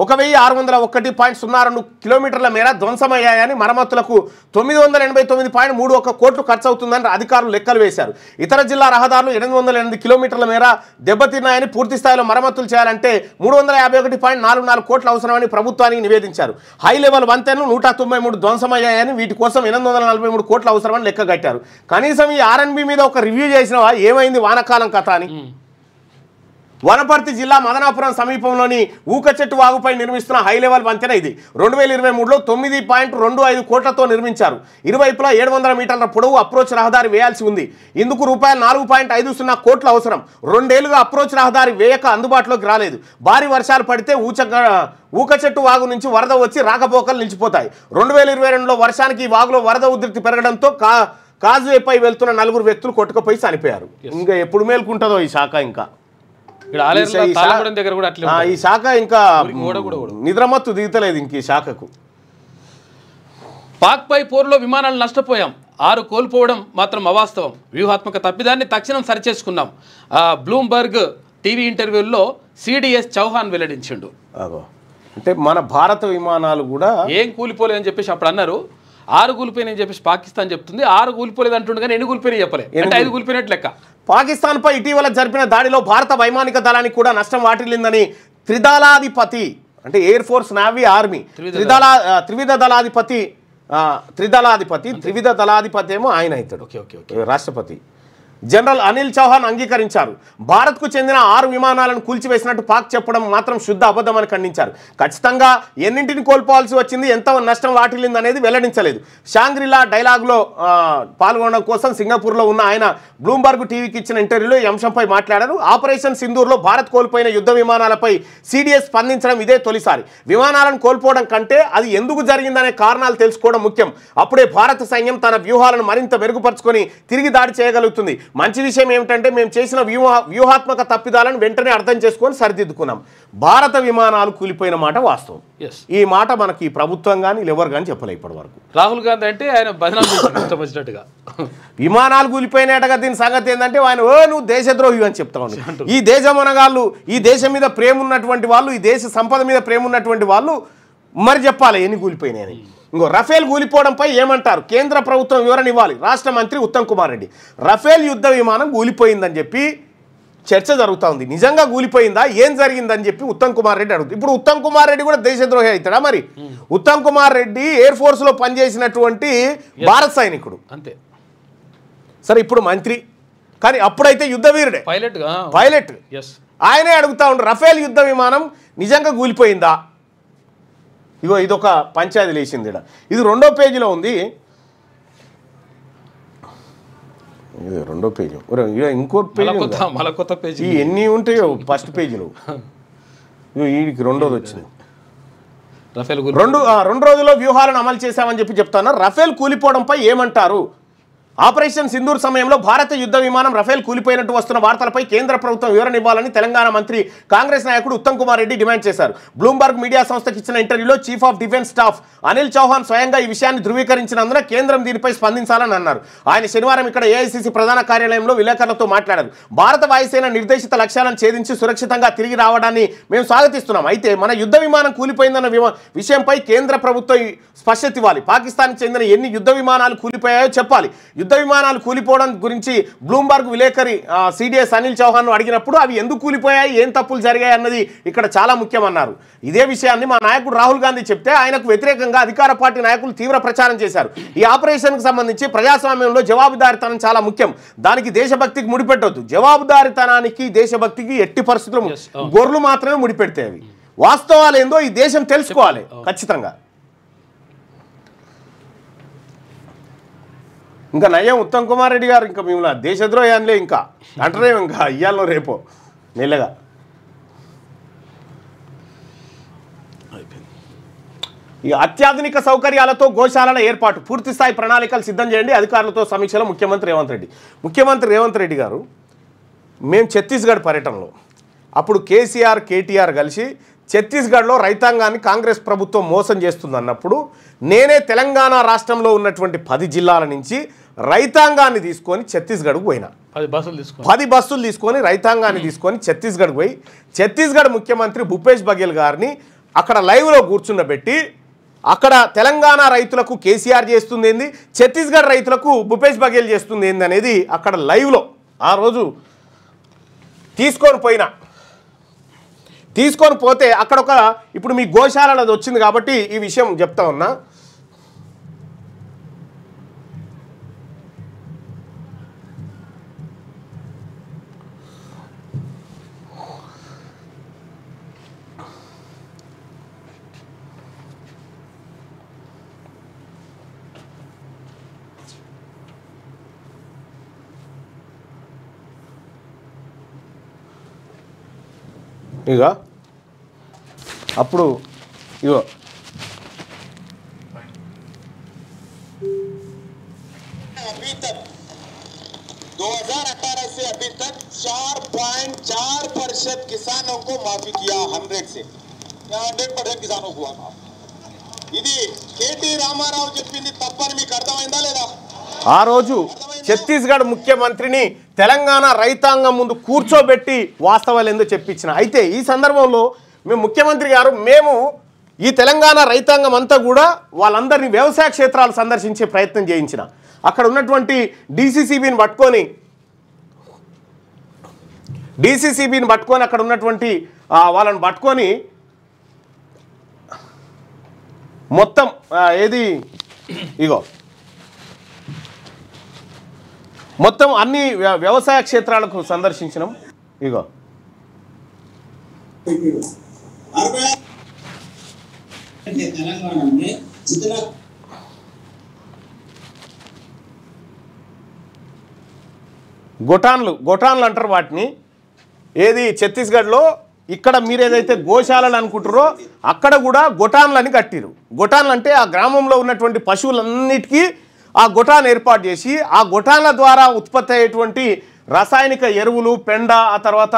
1,601.02 కిలోమీటర్ల మేర ధ్వంసమయ్యాయని, మరమ్మతులకు 989.31 కోట్లు ఖర్చు అవుతుందని అధికారులు లెక్కలు వేశారు. ఇతర జిల్లా రహదారులు 808 కిలోమీటర్ల మేర దెబ్బతిన్నాయని, పూర్తి స్థాయిలో మరమ్మతులు చేయాలంటే 351.44 కోట్లు అవసరమని ప్రభుత్వానికి నివేదించారు. హై లెవెల్ వంతెనలు 193 ధ్వంసమయ్యాయని, వీటి కోసం 843 కోట్లు అవసరమని లెక్క కట్టారు. కనీసం ఈ R&B మీద ఒక రివ్యూ చేసినవా? ఏమైంది వానాకాలం కథ అని. వనపర్తి జిల్లా మదనాపురం సమీపంలోని ఊకచెట్టు వాగుపై నిర్మిస్తున్న హై లెవెల్ వంతెన ఇది. 2023లో 9.25 కోట్లతో నిర్మించారు. ఇరువైపులా 700 మీటర్ల పొడవు అప్రోచ్ రహదారి వేయాల్సి ఉంది. ఇందుకు రూపాయలు 4.50 కోట్లు అవసరం. 2 ఏళ్లుగా అప్రోచ్ రహదారి వేయక అందుబాటులోకి రాలేదు. భారీ వర్షాలు పడితే ఊకచెట్టు వాగు నుంచి వరద వచ్చి రాకపోకలు నిలిచిపోతాయి. 2022లో వర్షానికి ఈ వాగులో వరద ఉధృతి పెరగడంతో కాజ్వేపై వెళ్తున్న 4 వ్యక్తులు కొట్టుకుపోయి చనిపోయారు. ఇంకా ఎప్పుడు మేల్కుంటుందో ఈ శాఖ. ఇంకా ఈ శాఖ ఇంకా నిద్రమత్తు దిగుతలేదు ఇంక ఈ శాఖకు. పాక్పై పోరులో విమానాలు నష్టపోయాం, 6 కోల్పోవడం మాత్రం అవాస్తవం. వ్యూహాత్మక తప్పిదాన్ని తక్షణం సరిచేసుకున్నాం. బ్లూంబర్గ్ టీవీ ఇంటర్వ్యూల్లో సిడిఎస్ చౌహాన్ వెల్లడించిండు. అంటే మన భారత విమానాలు కూడా ఏం కూలిపోలేదని చెప్పేసి అప్పుడు అన్నారు. 6 కూలిపోయినని చెప్పేసి పాకిస్తాన్ చెప్తుంది. 6 కూలిపోలేదు అంటుండే కానీ 8 కూలిపోయినా చెప్పలేదు. అంటే 5 కూలిపోయినట్లు లెక్క. పాకిస్తాన్పై ఇటీవల జరిపిన దాడిలో భారత వైమానిక దళానికి కూడా నష్టం వాటిల్లిందని త్రిదళాధిపతి, అంటే ఎయిర్ ఫోర్స్, నేవీ, ఆర్మీ త్రివిధ దళాధిపతి ఏమో ఆయన అవుతాడు, రాష్ట్రపతి జనరల్ అనిల్ చౌహాన్ అంగీకరించారు. భారత్కు చెందిన 6 విమానాలను కూల్చివేసినట్టు పాక్ చెప్పడం మాత్రం శుద్ధ అబద్ధమని ఖండించారు. ఖచ్చితంగా ఎన్నింటిని కోల్పోవాల్సి వచ్చింది, ఎంత నష్టం వాటిల్లింది అనేది వెల్లడించలేదు. షాంగ్రిలా డైలాగ్లో పాల్గొనడం కోసం సింగపూర్లో ఉన్న ఆయన బ్లూంబర్గ్ టీవీకి ఇచ్చిన ఇంటర్వ్యూలో ఈ అంశంపై మాట్లాడారు. ఆపరేషన్ సింధూర్లో భారత్ కోల్పోయిన యుద్ధ విమానాలపై సిడిఎస్ స్పందించడం ఇదే తొలిసారి. విమానాలను కోల్పోవడం కంటే అది ఎందుకు జరిగిందనే కారణాలు తెలుసుకోవడం ముఖ్యం. అప్పుడే భారత సైన్యం తన వ్యూహాలను మరింత మెరుగుపరుచుకొని తిరిగి దాడి చేయగలుగుతుంది. మంచి విషయం ఏమిటంటే మేము చేసిన వ్యూహాత్మక తప్పిదాలను వెంటనే అర్థం చేసుకొని సరిదిద్దుకున్నాం. భారత విమానాలు కూలిపోయిన మాట వాస్తవం. ఈ మాట మనకి ప్రభుత్వం కానీ ఎవరు కానీ చెప్పలే ఇప్పటి వరకు. రాహుల్ గాంధీ అంటే ఆయన బదనాలుగా విమానాలు కూలిపోయినట్టుగా దీని సంగతి ఏంటంటే ఆయన నువ్వు దేశద్రోహి అని చెప్తా ఉన్నాడు. ఈ దేశమనగాళ్ళు, ఈ దేశం మీద ప్రేమ ఉన్నటువంటి వాళ్ళు, ఈ దేశ సంపద మీద ప్రేమ ఉన్నటువంటి వాళ్ళు మరి చెప్పాలి ఎన్ని కూలిపోయినాయని. ఇంకో రఫేల్ కూలిపోవడంపై ఏమంటారు, కేంద్ర ప్రభుత్వం వివరణ ఇవ్వాలి, రాష్ట్ర మంత్రి ఉత్తమ్ కుమార్ రెడ్డి. రఫేల్ యుద్ధ విమానం కూలిపోయిందని చెప్పి చర్చ జరుగుతూ ఉంది. నిజంగా కూలిపోయిందా, ఏం జరిగిందని చెప్పి ఉత్తమ్ కుమార్ రెడ్డి అడుగుతుంది. ఇప్పుడు ఉత్తమ్ కుమార్ రెడ్డి కూడా దేశద్రోహి అవుతాడా? మరి ఉత్తమ్ కుమార్ రెడ్డి ఎయిర్ ఫోర్స్లో పనిచేసినటువంటి భారత సైనికుడు అంతే. సరే ఇప్పుడు మంత్రి, కానీ అప్పుడైతే యుద్ధ వీరుడే, పైలట్. ఆయనే అడుగుతా ఉండు, రఫేల్ యుద్ధ విమానం నిజంగా కూలిపోయిందా? ఇగో ఇదొక పంచాయతీ లేచింది. ఇది 2వ పేజీలో ఉంది. ఇది 2వ పేజీ, ఇంకో పేజీ ఎన్ని ఉంటాయో ఫస్ట్ పేజీలో. వీడికి 2వది వచ్చింది. రెండు రోజుల్లో వ్యూహాలను అమలు చేశామని చెప్పి చెప్తాను. రఫేల్ కూలిపోవడంపై ఏమంటారు? ఆపరేషన్ సింధూర్ సమయంలో భారత యుద్ధ విమానం రఫేల్ కూలిపోయినట్టు వస్తున్న వార్తలపై కేంద్ర ప్రభుత్వం వివరణ ఇవ్వాలని తెలంగాణ మంత్రి కాంగ్రెస్ నాయకుడు ఉత్తమ్ కుమార్ రెడ్డి డిమాండ్ చేశారు. బ్లూంబర్గ్ మీడియా సంస్థకి ఇచ్చిన ఇంటర్వ్యూలో chief of defence staff Anil Chauhan స్వయంగా ఈ విషయాన్ని ధృవీకరించినందున కేంద్రం దీనిపై స్పందించాలని అన్నారు. ఆయన శనివారం ఇక్కడ ఏఐసిసి ప్రధాన కార్యాలయంలో విలేకరులతో మాట్లాడారు. భారత వాయుసేన నిర్దేశిత లక్ష్యాలను ఛేదించి సురక్షితంగా తిరిగి రావడాన్ని మేము స్వాగతిస్తున్నాం. అయితే మన యుద్ధ విమానం కూలిపోయిందన్న విషయంపై కేంద్ర ప్రభుత్వం స్పష్టత ఇవ్వాలి. పాకిస్తాన్కి చెందిన ఎన్ని యుద్ధ విమానాలు కూలిపోయాయో చెప్పాలి. యుద్ధ విమానాలు కూలిపోవడం గురించి బ్లూంబర్గ్ విలేకరి సిడిఎస్ అనిల్ చౌహాన్ అడిగినప్పుడు అవి ఎందుకు కూలిపోయాయి, ఏం తప్పులు జరిగాయి అన్నది ఇక్కడ చాలా ముఖ్యమన్నారు. ఇదే విషయాన్ని మా నాయకుడు రాహుల్ గాంధీ చెప్తే ఆయనకు వ్యతిరేకంగా అధికార పార్టీ నాయకులు తీవ్ర ప్రచారం చేశారు. ఈ ఆపరేషన్కు సంబంధించి ప్రజాస్వామ్యంలో జవాబుదారితనం చాలా ముఖ్యం, దానికి దేశభక్తికి ముడిపెట్టొద్దు. జవాబుదారితనానికి దేశభక్తికి ఎట్టి పరిస్థితులు గొర్రెలు మాత్రమే ముడిపెడితే అవి వాస్తవాలు ఏందో ఈ దేశం తెలుసుకోవాలి ఖచ్చితంగా. ఇంకా నయ్యం ఉత్తమ్ కుమార్ రెడ్డి గారు ఇంకా మేము దేశద్రోహాన్లే ఇంకా అంటనే ఇంకా ఇయ్యాలో రేపో మెల్లగా. ఈ అత్యాధునిక సౌకర్యాలతో గోశాలల ఏర్పాటు పూర్తిస్థాయి ప్రణాళికలు సిద్ధం చేయండి, అధికారులతో సమీక్షలో ముఖ్యమంత్రి రేవంత్ రెడ్డి. ముఖ్యమంత్రి రేవంత్ రెడ్డి గారు మేము ఛత్తీస్గఢ్ పర్యటనలో అప్పుడు కేసీఆర్ కేటీఆర్ కలిసి ఛత్తీస్గఢ్లో రైతాంగాన్ని కాంగ్రెస్ ప్రభుత్వం మోసం చేస్తుందన్నప్పుడు నేనే తెలంగాణ రాష్ట్రంలో ఉన్నటువంటి 10 జిల్లాల నుంచి రైతాంగాన్ని తీసుకొని ఛత్తీస్గఢ్కు పోయినా. 10 బస్సులు తీసుకొని రైతాంగాన్ని తీసుకొని ఛత్తీస్గఢ్కు పోయి ఛత్తీస్గఢ్ ముఖ్యమంత్రి భూపేష్ బఘేల్ గారిని అక్కడ లైవ్లో కూర్చుండబెట్టి అక్కడ తెలంగాణ రైతులకు కేసీఆర్ చేస్తుంది ఏంది, ఛత్తీస్గఢ్ రైతులకు భూపేష్ బఘేల్ చేస్తుంది ఏంది అనేది అక్కడ లైవ్లో ఆ రోజు తీసుకొని పోతే అక్కడ ఒక ఇప్పుడు మీ గోశాలది వచ్చింది కాబట్టి ఈ విషయం చెప్తా ఉన్నా. ఇక అప్పుడు ఇగో अभी तक 2018 से अभी तक 4.4% किसानों को माफी किया 100 से 100% किसानों को हुआ. ఇది కేటీ రామారావు చెప్పింది తప్పని మీకు అర్థమైందా లేదా? ఆ రోజు ఛత్తీస్గఢ్ ముఖ్యమంత్రిని తెలంగాణ రైతాంగం ముందు కూర్చోబెట్టి వాస్తవాలు ఏందో చెప్పించిన. అయితే ఈ సందర్భంలో మేము ముఖ్యమంత్రి గారు మేము ఈ తెలంగాణ రైతాంగం అంతా కూడా వాళ్ళందరినీ వ్యవసాయ క్షేత్రాలు సందర్శించే ప్రయత్నం చేయించిన. అక్కడ ఉన్నటువంటి డీసీసీబీని పట్టుకొని అక్కడ ఉన్నటువంటి వాళ్ళని పట్టుకొని మొత్తం ఏది ఇగో మొత్తం అన్ని వ్యవసాయ క్షేత్రాలకు సందర్శించినాం. ఇగో గొటాన్లు అంటారు వాటిని. ఏది ఛత్తీస్గఢ్లో ఇక్కడ మీరు ఏదైతే గోశాలలు అనుకుంటారో అక్కడ కూడా గొటాన్లని కట్టిరు. గొటాన్లు అంటే ఆ గ్రామంలో ఉన్నటువంటి పశువులన్నిటికీ ఆ గొటాన్ ఏర్పాటు చేసి ఆ గొటాన్ల ద్వారా ఉత్పత్తి అయ్యేటువంటి రసాయనిక ఎరువులు పెండ ఆ తర్వాత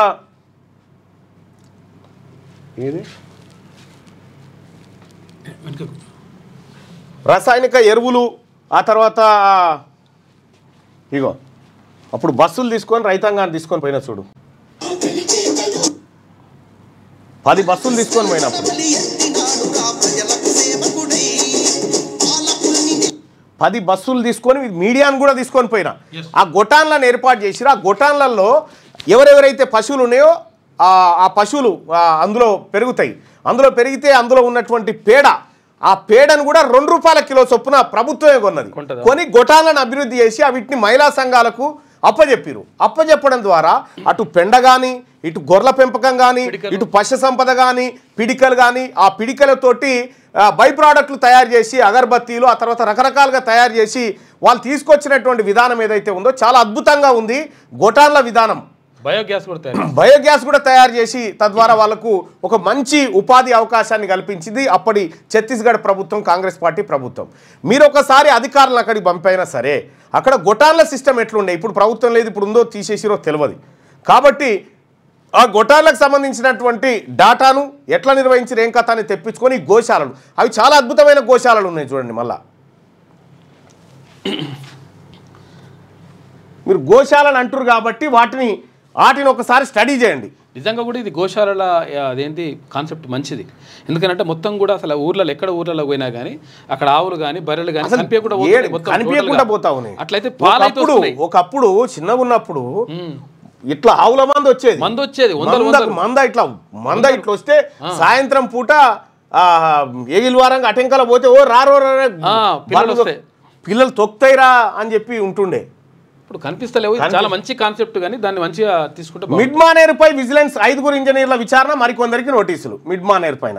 రసాయనిక ఎరువులు ఆ తర్వాత ఇగో అప్పుడు బస్సులు తీసుకొని రైతాంగాన్ని తీసుకొని పోయినా చూడు 10 బస్సులు తీసుకొని పోయినప్పుడు 10 బస్సులు తీసుకొని మీడియాను కూడా తీసుకొని పోయినా ఆ గొటాన్లను ఏర్పాటు చేసిరు. ఆ గొటాన్లలో ఎవరెవరైతే పశువులు ఉన్నాయో ఆ పశువులు అందులో పెరుగుతాయి. అందులో పెరిగితే అందులో ఉన్నటువంటి పేడ, ఆ పేడను కూడా ₹2 కిలో చొప్పున ప్రభుత్వమే కొన్నది. కొని గొటాలను అభివృద్ధి చేసి వీటిని మహిళా సంఘాలకు అప్పచెప్పడం ద్వారా అటు పెండ కానీ, ఇటు గొర్రెల పెంపకం కానీ, ఇటు పశు సంపద కానీ, పిడికలు కానీ, ఆ పిడికలతోటి బై ప్రోడక్ట్లు తయారు చేసి అగరబత్తీలు ఆ తర్వాత రకరకాలుగా తయారు చేసి వాళ్ళు తీసుకొచ్చినటువంటి విధానం ఏదైతే ఉందో చాలా అద్భుతంగా ఉంది. గొటాన్ల విధానం బయోగ్యాస్ కూడా తయారు చేసి తద్వారా వాళ్ళకు ఒక మంచి ఉపాధి అవకాశాన్ని కల్పించింది అప్పటి ఛత్తీస్గఢ్ ప్రభుత్వం, కాంగ్రెస్ పార్టీ ప్రభుత్వం. మీరు ఒకసారి అధికారులను అక్కడికి పంపైనా సరే అక్కడ గొటాన్ల సిస్టమ్ ఎట్లుండే, ఇప్పుడు ప్రభుత్వం లేదు, ఇప్పుడు ఉందో తీసేసిరో తెలియదు. కాబట్టి ఆ గొటాన్లకు సంబంధించినటువంటి డాటాను ఎట్లా నిర్వహించారు ఏం కథ అని తెప్పించుకొని గోశాలలు, అవి చాలా అద్భుతమైన గోశాలలు ఉన్నాయి చూడండి. మళ్ళా మీరు గోశాలను అంటారు కాబట్టి వాటిని ఒకసారి స్టడీ చేయండి. నిజంగా కూడా ఇది గోశాలల అదేంటి కాన్సెప్ట్ మంచిది. ఎందుకంటే మొత్తం కూడా అసలు ఊర్లలో ఎక్కడ ఊర్లలో పోయినా కానీ అక్కడ ఆవులు కానీ బర్రెలు కానీ కనిపించకుండా పోతా ఉన్నాయి. అట్లయితే ఒకప్పుడు చిన్నగా ఉన్నప్పుడు ఇట్లా ఆవుల మంద వచ్చేది మంద ఇట్లా వస్తే సాయంత్రం పూట ఏగిల్వారంగా అటెంకల పోతే పిల్లలు తొక్కుతాయిరా అని చెప్పి ఉంటుండే. ఇప్పుడు కనిపిస్తలేవు. చాలా మంచి కాన్సెప్ట్ కానీ దాన్ని మంచిగా తీసుకుంటే. మిడ్ మానేర్ పై విజిలెన్స్ 5 ఇంజనీర్ల విచారణ, మరికొందరికి నోటీసులు. మిడ్ మానేర్ పైన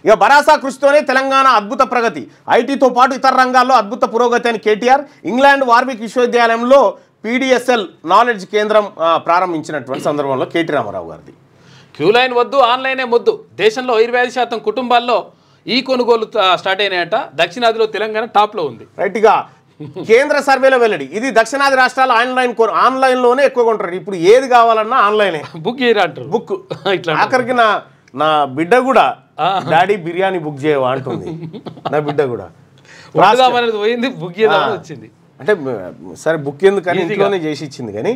ఇక భరాసా కృషితోనే తెలంగాణ అద్భుత ప్రగతి, ఐటీతో పాటు ఇతర రంగాల్లో అద్భుత పురోగతి అని కేటీఆర్. ఇంగ్లాండ్ వార్విక్ విశ్వవిద్యాలయంలో పీడిఎస్ఎల్ నాలెడ్జ్ కేంద్రం ప్రారంభించినటువంటి సందర్భంలో కేటీ రామారావు గారిది. క్యూ లైన్ వద్దు, ఆన్లైనే మొద్దు. దేశంలో 25% కుటుంబాల్లో ఈ కొనుగోలు స్టార్ట్ అయినాయట. దక్షిణాదిలో తెలంగాణ టాప్లో ఉంది. రైట్గా కేంద్ర సర్వేలో వెల్లడి. ఇది దక్షిణాది రాష్ట్రాలు ఆన్లైన్లోనే ఎక్కువ కొంటారు. ఇప్పుడు ఏది కావాలన్నా ఆన్లైనే బుక్ చేయరా అంటారు. బుక్ ఇట్లా ఆఖరికి నా బిడ్డ కూడా డాడీ బిర్యానీ బుక్ చేయవా అంటుంది. నా బిడ్డ కూడా పోయింది, బుక్ చేద్దామని వచ్చింది. అంటే సరే బుక్ ఎందుకని ఇంట్లోనే చేసి ఇచ్చింది. కానీ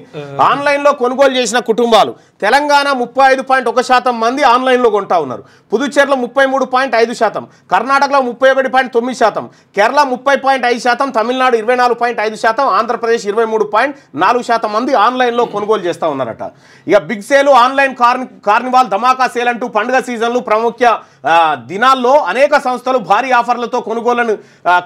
ఆన్లైన్లో కొనుగోలు చేసిన కుటుంబాలు తెలంగాణ 35.1% మంది ఆన్లైన్లో కొంటా ఉన్నారు. పుదుచ్చేరిలో 33.5%, కర్ణాటకలో 31.9%, కేరళ 30.5%, తమిళనాడు 24.5%, ఆంధ్రప్రదేశ్ 23.4% మంది ఆన్లైన్లో కొనుగోలు చేస్తూ ఉన్నారట. ఇక బిగ్ సేలు, ఆన్లైన్ కార్నివాల్, ధమాకా సేల్ అంటూ పండుగ సీజన్లు ప్రముఖ దినాల్లో అనేక సంస్థలు భారీ ఆఫర్లతో కొనుగోళ్లను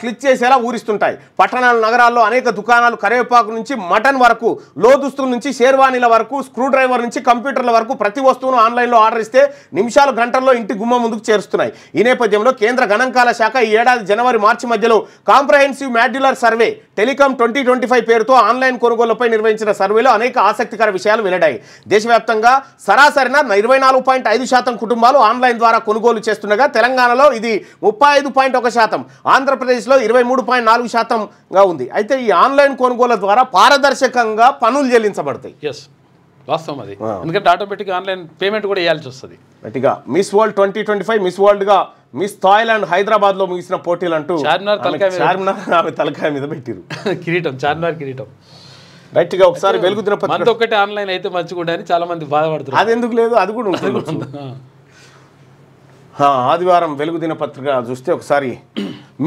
క్లిక్ చేసేలా ఊరిస్తుంటాయి. పట్టణాలు, నగరాల్లో అనేక దుకాణాలు కరివేపాకు నుంచి మటన్ వరకు, లోదుస్తుల నుంచి షేర్వానీల వరకు, స్క్రూ డ్రైవర్ నుంచి కంప్యూటర్ల వరకు ప్రతి వస్తువును ఆన్లైన్లో ఆర్డర్ ఇస్తే నిమిషాలు, గంటల్లో ఇంటి గుమ్మం ముందుకు చేరుస్తున్నాయి. ఈ నేపథ్యంలో కేంద్ర గణాంకాల శాఖ ఈ ఏడాది జనవరి మార్చి మధ్యలో కాంప్రహెన్సివ్ మాడ్యులర్ సర్వే టెలికాం 2025 పేరుతో ఆన్లైన్ కొనుగోళ్లపై నిర్వహించిన సర్వేలో అనేక ఆసక్తికర విషయాలు వెల్లడాయి. దేశవ్యాప్తంగా సరాసరిన 24.5% కుటుంబాలు ఆన్లైన్ ద్వారా కొనుగోలు చేస్తుండగా తెలంగాణలో ఇది 35.1%, ఆంధ్రప్రదేశ్లో 23.4%గా ఉంది. అయితే ఈ ఆన్లైన్ కొనుగోలు ద్వారా పారదర్శకంగా పనులు చెల్లించబడతాయి. వాస్తవం అది. ఎందుకంటే ఆటోమేటిక్ ఆన్లైన్ పేమెంట్ కూడా చేయాల్సి వస్తుంది. గట్టిగా మిస్ వరల్డ్ 2025 మిస్ వరల్డ్గా మిస్ థాయిలాండ్ హైదరాబాద్లో ముగిసిన పోటీలు అంటూ ఆమె తలకాయ మీద పెట్టిరు కిరీటం, చార్మినార్ కిరీటం. రైట్గా ఒకసారి వెలుగు దినపత్రిక ఒకటే ఆన్లైన్ అయితే మంచిగా అని చాలా మంది బాధపడుతున్నారు. అది ఎందుకు లేదు, అది కూడా ఉంటుంది. ఆదివారం వెలుగు దినపత్రిక చూస్తే ఒకసారి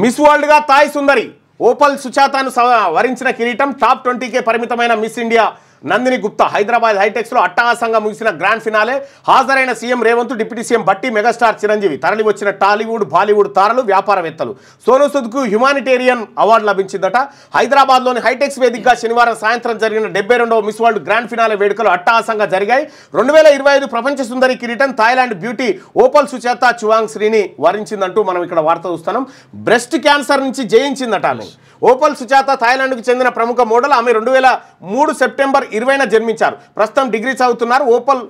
మిస్ వరల్డ్గా తాయ్ సుందరి ఓపల్ సుచాతాను వరించిన కిరీటం. టాప్ 20కే పరిమితమైన మిస్ ఇండియా నందిని గుప్తా హైదరాబాద్ హైటెక్స్లో అట్టహాసంగా ముగిసిన గ్రాండ్ ఫినాలే. హాజరైన CM Revanth, deputy CM Bhatti, megastar Chiranjeevi, తరలి వచ్చిన టాలీవుడ్, బాలీవుడ్ తారలు, వ్యాపారవేత్తలు. సోను సూద్కు హ్యుమానిటేరియన్ అవార్డు లభించిందట. హైదరాబాద్లోని హైటెక్స్ వేదికగా శనివారం సాయంత్రం జరిగిన 72వ మిస్ వరల్డ్ గ్రాండ్ ఫినాలే వేడుకలు అట్టహాసంగా జరిగాయి. 2025 ప్రపంచ సుందరి కిరీటం Thailand beauty Opal Suchata Chuang శ్రీని వరించిందంటూ మనం ఇక్కడ వార్త చూస్తున్నాం. బ్రెస్ట్ క్యాన్సర్ నుంచి జయించిందట ఆమె. ఓపల్ సుచాతా థాయిలాండ్కు చెందిన ప్రముఖ మోడల్. ఆమె 2003 సెప్టెంబర్ 20న జన్మించారు. ప్రస్తుతం డిగ్రీ చదువుతున్నారు. ఓపల్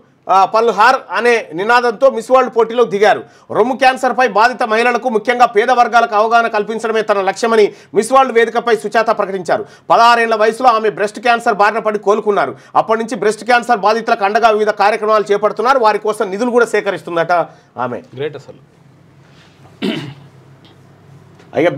పల్హార్ అనే నినాదంతో మిస్ వరల్డ్ పోటీలో దిగారు. రొమ్ము క్యాన్సర్పై బాధిత మహిళలకు, ముఖ్యంగా పేద వర్గాలకు అవగాహన కల్పించడమే తన లక్ష్యమని మిస్ వరల్డ్ వేదికపై సుచాత ప్రకటించారు. 16 ఏళ్ల వయసులో ఆమె బ్రెస్ట్ క్యాన్సర్ బారిన పడి కోలుకున్నారు. అప్పటి నుంచి బ్రెస్ట్ క్యాన్సర్ బాధితులకు అండగా వివిధ కార్యక్రమాలు చేపడుతున్నారు. వారి కోసం నిధులు కూడా సేకరిస్తుందట ఆమె. గ్రేట్ అసలు. అయ్యా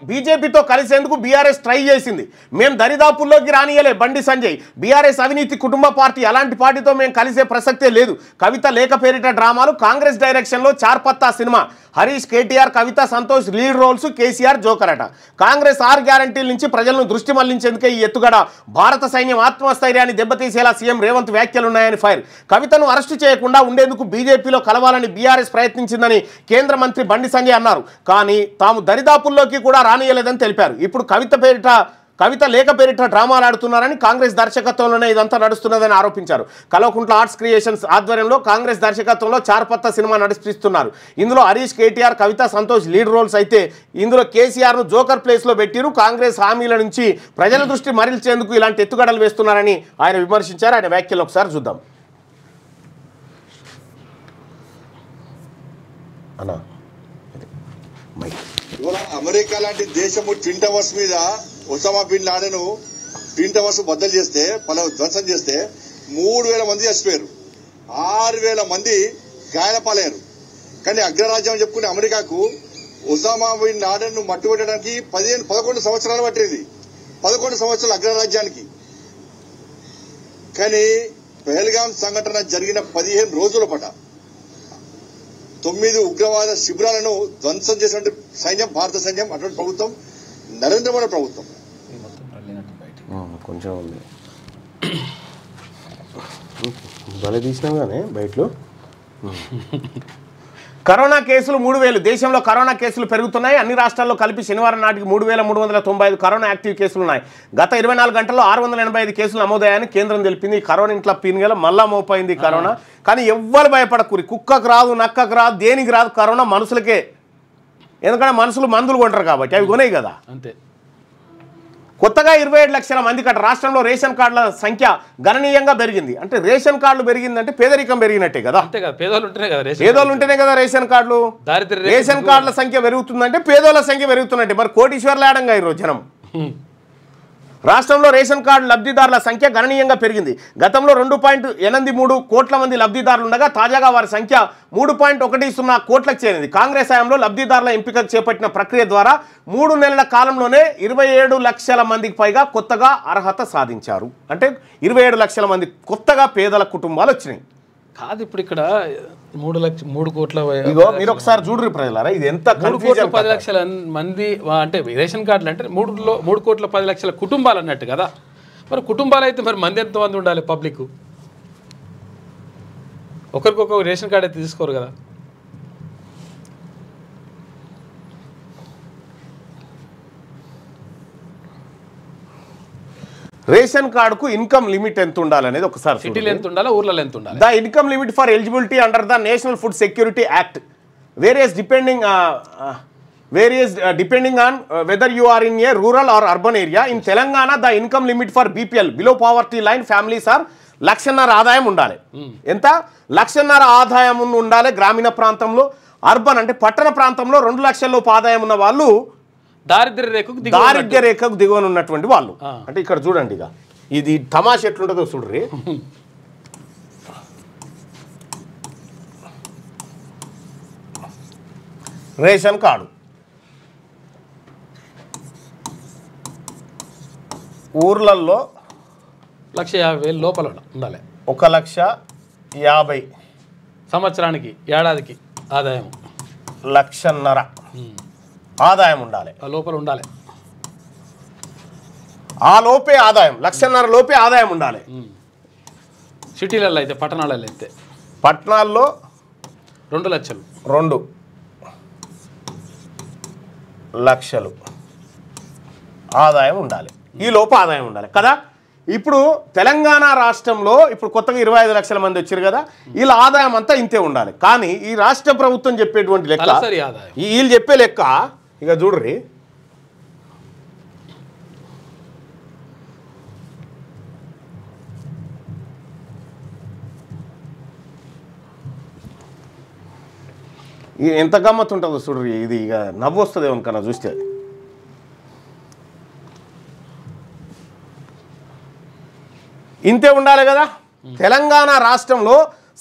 బీజేపీతో కలిసేందుకు బీఆర్ఎస్ ట్రై చేసింది. మేము దరిదాపుల్లోకి రానియలే బండి సంజయ్. బీఆర్ఎస్ అవినీతి కుటుంబ పార్టీ, అలాంటి పార్టీతో మేము కలిసే ప్రసక్తే లేదు. కవిత లేఖ పేరిట డ్రామాలు, కాంగ్రెస్ డైరెక్షన్లో చార్పత్తా cinema, Harish, KTR, Kavitha, Santosh lead roles, KCR joker అట. కాంగ్రెస్ 6 గ్యారంటీల నుంచి ప్రజలను దృష్టి మళ్లించేందుకే ఈ ఎత్తుగడ. భారత సైన్యం ఆత్మస్థైర్యాన్ని దెబ్బతీసేలా సీఎం రేవంత్ వ్యాఖ్యలున్నాయని ఫైర్. కవితను అరెస్టు చేయకుండా ఉండేందుకు బీజేపీలో కలవాలని బీఆర్ఎస్ ప్రయత్నించిందని కేంద్ర మంత్రి బండి సంజయ్ అన్నారు. కానీ తాము దరిదాపుల్లోకి కూడా రానియలేదని తెలిపారు. ఇప్పుడు కవిత లేఖ పేరిట డ్రామాలు ఆడుతున్నారని, కాంగ్రెస్ దర్శకత్వంలోనే ఇదంతా నడుస్తున్నదని ఆరోపించారు. కల్వకుంట్ల ఆర్ట్స్ క్రియేషన్స్ ఆధ్వర్యంలో కాంగ్రెస్ దర్శకత్వంలో చార్పత్తా సినిమా నడిపిస్తున్నారు. ఇందులో హరీష్, కేటీఆర్, కవిత, సంతోష్ లీడ్ రోల్స్ అయితే ఇందులో కేసీఆర్ను జోకర్ ప్లేస్లో పెట్టిరు. కాంగ్రెస్ హామీల నుంచి ప్రజల దృష్టి మరల్చేందుకు ఇలాంటి ఎత్తుగడలు వేస్తున్నారని ఆయన విమర్శించారు. ఆయన వ్యాఖ్యలు ఒకసారి చూద్దాం. అన్నా ఇవాళ అమెరికా లాంటి దేశము ట్విన్ టవర్స్ మీద Osama bin Laden twin towers బద్దలు చేస్తే, ధ్వంసం చేస్తే 3000 మంది చచ్చిపోయారు, 6000 మంది గాయాలపాలయ్యారు. కానీ అగ్రరాజ్యం చెప్పుకునే అమెరికాకు ఒసామా బిన్ లాడెన్ ను మట్టుబెట్టడానికి 11 సంవత్సరాలు పట్టేది. 11 సంవత్సరాలు అగ్రరాజ్యానికి. కానీ పెహల్గాం సంఘటన జరిగిన 15 రోజుల పాట 9 ఉగ్రవాద శిబిరాలను ధ్వంసం చేసినటువంటి సైన్యం భారత సైన్యం, అటువంటి ప్రభుత్వం నరేంద్ర మోడీ ప్రభుత్వం. కొంచెం బలి తీసినాం కానీ బయటలో. కరోనా కేసులు 3000. దేశంలో కరోనా కేసులు పెరుగుతున్నాయి. అన్ని రాష్ట్రాల్లో కలిపి శనివారం నాటికి 3395 కరోనా యాక్టివ్ కేసులు ఉన్నాయి. గత 24 గంటల్లో 685 కేసులు నమోదయ్యాయని కేంద్రం తెలిపింది. కరోనా ఇంట్లో పీనుగల మళ్ళా మోపైంది కరోనా. కానీ ఎవ్వరు భయపడకూరి. కుక్కకు రాదు, నక్కకు రాదు, దేనికి రాదు. కరోనా మనుషులకే. ఎందుకంటే మనుషులు మందులు కొంటారు కాబట్టి, అవి కొనేయి కదా. అంతే. కొత్తగా 27 లక్షల మంది కట్ట. రాష్ట్రంలో రేషన్ కార్డుల సంఖ్య గణనీయంగా పెరిగింది. అంటే రేషన్ కార్డులు పెరిగిందంటే పేదరికం పెరిగినట్టే కదా. పేదోళ్ళు ఉంటేనే కదా రేషన్ కార్డులు. రేషన్ కార్డుల సంఖ్య పెరుగుతుందంటే పేదోళ్ళ సంఖ్య పెరుగుతున్నట్టే. మరి కోటీశ్వర్లు ఆడంగా ఈరోజు జనం. రాష్ట్రంలో రేషన్ కార్డు లబ్ధిదారుల సంఖ్య గణనీయంగా పెరిగింది. గతంలో 2.83 కోట్ల మంది లబ్ధిదారులు ఉండగా తాజాగా వారి సంఖ్య 3.10 కోట్లకు చేరింది. కాంగ్రెస్ హయాంలో లబ్ధిదారుల ఎంపికకు చేపట్టిన ప్రక్రియ ద్వారా 3 నెలల కాలంలోనే 27 లక్షల మందికి పైగా కొత్తగా అర్హత సాధించారు. అంటే 27 లక్షల మంది కొత్తగా పేదల కుటుంబాలు వచ్చినాయి. కాదు, ఇప్పుడు ఇక్కడ 3 కోట్ల మీరు ఒకసారి చూడరు ప్రజలారా, ఇది ఎంత 10 లక్షల మంది అంటే రేషన్ కార్డులు అంటే 3 కోట్ల 10 లక్షల కుటుంబాలు అన్నట్టు కదా. మరి కుటుంబాలు అయితే మరి మంది ఎంతమంది ఉండాలి? పబ్లిక్ ఒకరికొక రేషన్ కార్డు అయితే తీసుకోరు కదా. రేషన్ కార్డుకు ఇన్కమ్ లిమిట్ ఎంత ఉండాలనేది ఒకసారి. సిటీలో ఎంత ఉండాలి, ఊర్లలో ఎంత ఉండాలి? The income limit for eligibility under the national food security act varies depending on whether you are in a rural or urban area. In Telangana the income limit for BPL below poverty line families are 1.5 లక్షల ఆదాయం ఉండాలి. ఎంత? 1.5 లక్షల ఆదాయం ఉండాలి గ్రామీణ ప్రాంతంలో. Urban అంటే పట్టణ ప్రాంతంలో 2 లక్షల లోపు ఆదాయం ఉన్న వాళ్ళు దారిద్ర్య రేఖకు దిగువన ఉన్నటువంటి వాళ్ళు. అంటే ఇక్కడ చూడండి, ఇక ఇది తమాష ఎట్లుంటుందో చూడ్రి. రేషన్ కార్డు ఊర్లల్లో 1,50,000 లోపల ఉండాలి. 1,50,000 సంవత్సరానికి, ఏడాదికి ఆదాయం 1.5 లక్షల ఆదాయం ఉండాలి. లోపల ఉండాలి. ఆ లోపే ఆదాయం 1.5 లక్షల లోపే ఆదాయం ఉండాలి. సిటీలలో అయితే, పట్టణాలలో అయితే, పట్టణాల్లో 2 లక్షలు 2 లక్షలు ఆదాయం ఉండాలి. ఈ లోపు ఆదాయం ఉండాలి కదా. ఇప్పుడు తెలంగాణ రాష్ట్రంలో ఇప్పుడు కొత్తగా 25 లక్షల మంది వచ్చారు కదా, వీళ్ళ ఆదాయం అంతా ఇంతే ఉండాలి. కానీ ఈ రాష్ట్ర ప్రభుత్వం చెప్పేటువంటి లెక్క, వీళ్ళు చెప్పే లెక్క ఇక చూడ్రి. ఎంత గమ్మత్తు ఉంటుందో చూడ్రి. ఇది ఇక నవ్వు వస్తుంది ఏమనుకన్నా చూస్తే. ఇంతే ఉండాలి కదా. తెలంగాణ రాష్ట్రంలో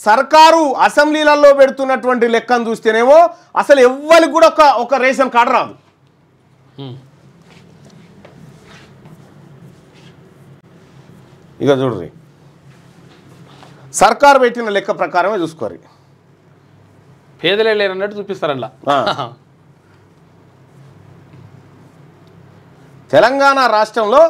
సర్కారు అసెంబ్లీలలో పెడుతున్నటువంటి లెక్కను చూస్తేనేమో అసలు ఎవ్వరికి కూడా ఒక రేషన్ కార్డు రాదు. ఇక చూడ్రి సర్కారు పెట్టిన లెక్క ప్రకారమే చూసుకోరు, పేదలే లేరన్నట్టు చూపిస్తారు అలా. తెలంగాణ రాష్ట్రంలో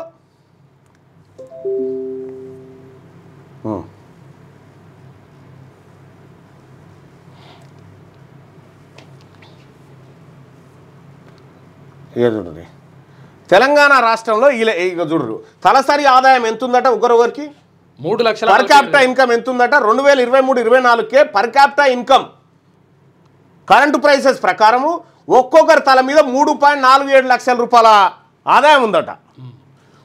ఇక చూడండి తెలంగాణ రాష్ట్రంలో ఇక చూడరు తలసరి ఆదాయం ఎంత ఉందట ఒకరొకరికి 3 లక్షల పర్ క్యాపిటా ఇన్కమ్ ఎంత ఉందట 2023-24కే per capita income current prices ప్రకారము ఒక్కొక్కరి తల మీద 3.47 లక్షల రూపాయల ఆదాయం ఉందట.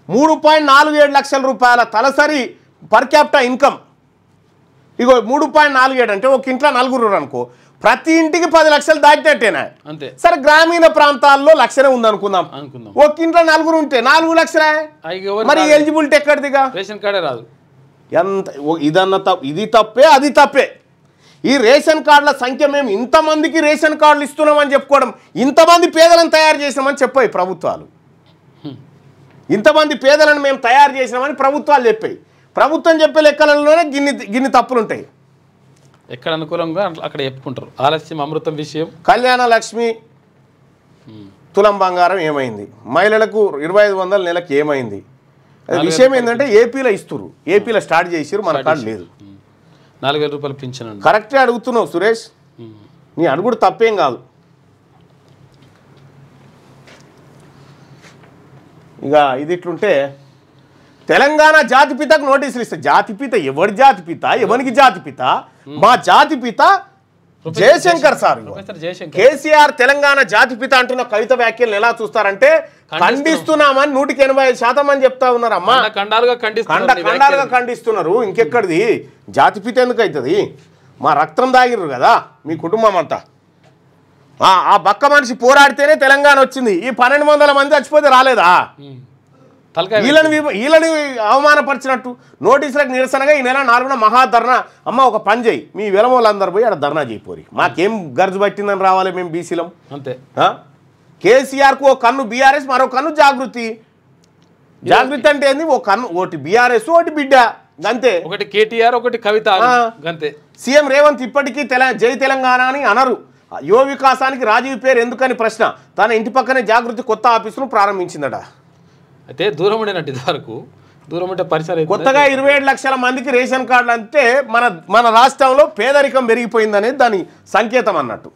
3.47 లక్షల రూపాయల తలసరి పర్ క్యాపిటా ఇన్కమ్. ఇగో 3.47 అంటే ఒక ఇంట్లో 4 అనుకో, ప్రతి ఇంటికి 10 లక్షలు దాటినట్టేనా అంతే. సరే గ్రామీణ ప్రాంతాల్లో లక్షనే ఉందనుకుందాం, ఒక ఇంట్లో 4 ఉంటే 4 లక్షలే, మరి ఎలిజిబిలిటీ ఎక్కడిదిగా? రేషన్ కార్డే రాదు. ఎంత ఇది తప్పే అది తప్పే. ఈ రేషన్ కార్డుల సంఖ్య మేము ఇంతమందికి రేషన్ కార్డులు ఇస్తున్నామని చెప్పుకోవడం, ఇంతమంది పేదలను తయారు చేసినామని చెప్పాయి ప్రభుత్వాలు. ఇంతమంది పేదలను మేము తయారు చేసినామని ప్రభుత్వాలు చెప్పాయి. ప్రభుత్వం చెప్పే లెక్కలలోనే గిన్ని తప్పులుంటాయి. ఎక్కడ అనుకూలంగా అక్కడ చెప్పుకుంటారు. ఆలస్యం అమృతం విషయం. కళ్యాణ లక్ష్మి తులం బంగారం ఏమైంది, మహిళలకు 2500 నెలకు ఏమైంది? విషయం ఏంటంటే ఏపీలో ఇస్తున్నారు, ఏపీలో స్టార్ట్ చేసారు, మన కార్డు లేదు. 4000 రూపాయలు పింఛన్. కరెక్టే అడుగుతున్నావు సురేష్, నీ అడుగుడు తప్పేం కాదు. ఇక ఇది ఇట్లుంటే తెలంగాణ జాతిపితకు నోటీసులు ఇస్తే, జాతిపిత ఎవరి జాతిపిత, ఎవరికి జాతిపిత? మా జాతిపిత జయశంకర్ సార్. కేసీఆర్ తెలంగాణ జాతిపిత అంటున్న కవిత వ్యాఖ్యలను ఎలా చూస్తారంటే ఖండిస్తున్నామని 185% అని చెప్తా ఉన్నారు. అమ్మా ఖండాలుగా ఖండిస్తున్నారు. ఇంకెక్కడిది జాతిపిత ఎందుకు అవుతుంది? మా రక్తం దాగిర్రు కదా మీ కుటుంబం అంతా. ఆ బక్క మనిషి పోరాడితేనే తెలంగాణ వచ్చింది. ఈ 1200 మంది చచ్చిపోతే రాలేదా? వీళ్ళని అవమానపరిచినట్టు నోటీసులకు నిరసనగా ఈ నెల 4న మహాధర్నా. అమ్మ ఒక పని చేయి, మీ వెలమోళ్ళందరూ పోయి అక్కడ ధర్నా చేయిపోరి, మాకేం గర్జు పట్టిందని రావాలి, మేము బీసీలం అంతే. కేసీఆర్కు ఓ కన్ను బీఆర్ఎస్, మరో కన్ను జాగృతి. జాగృతి అంటే ఏంది? ఓ కన్ను, ఒకటి బీఆర్ఎస్, ఒకటి బిడ్డ, అంతే. ఒకటి కేటీఆర్, ఒకటి కవిత, అంతే. సీఎం రేవంత్ ఇప్పటికీ జై తెలంగాణ అని అనరు. యువ వికాసానికి రాజీవ్ పేరు ఎందుకని ప్రశ్న. తన ఇంటి పక్కనే జాగృతి కొత్త ఆఫీసును ప్రారంభించిందట. అయితే దూరం ఉండేనట్టు ఇదివరకు, దూరం ఉంటే పరిసర కొత్తగా 27 లక్షల మందికి రేషన్ కార్డులు అంటే మన రాష్ట్రంలో పేదరికం పెరిగిపోయిందనేది దాని సంకేతం అన్నట్టు.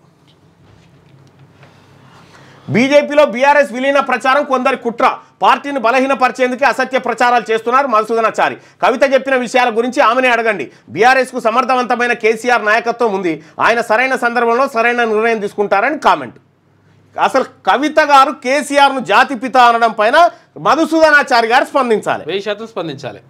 బీజేపీలో బీఆర్ఎస్ విలీన ప్రచారం కొందరి కుట్ర, పార్టీని బలహీనపరిచేందుకే అసత్య ప్రచారాలు చేస్తున్నారు మధుసూదనాచారి. కవిత చెప్పిన విషయాల గురించి ఆమెనే అడగండి. బీఆర్ఎస్కు సమర్థవంతమైన కేసీఆర్ నాయకత్వం ఉంది, ఆయన సరైన సందర్భంలో సరైన నిర్ణయం తీసుకుంటారని కామెంట్. అసలు కవిత గారు కేసీఆర్ను జాతిపిత అనడం పైన మధుసూదనాచారి గారు స్పందించాలి, 1000% స్పందించాలి.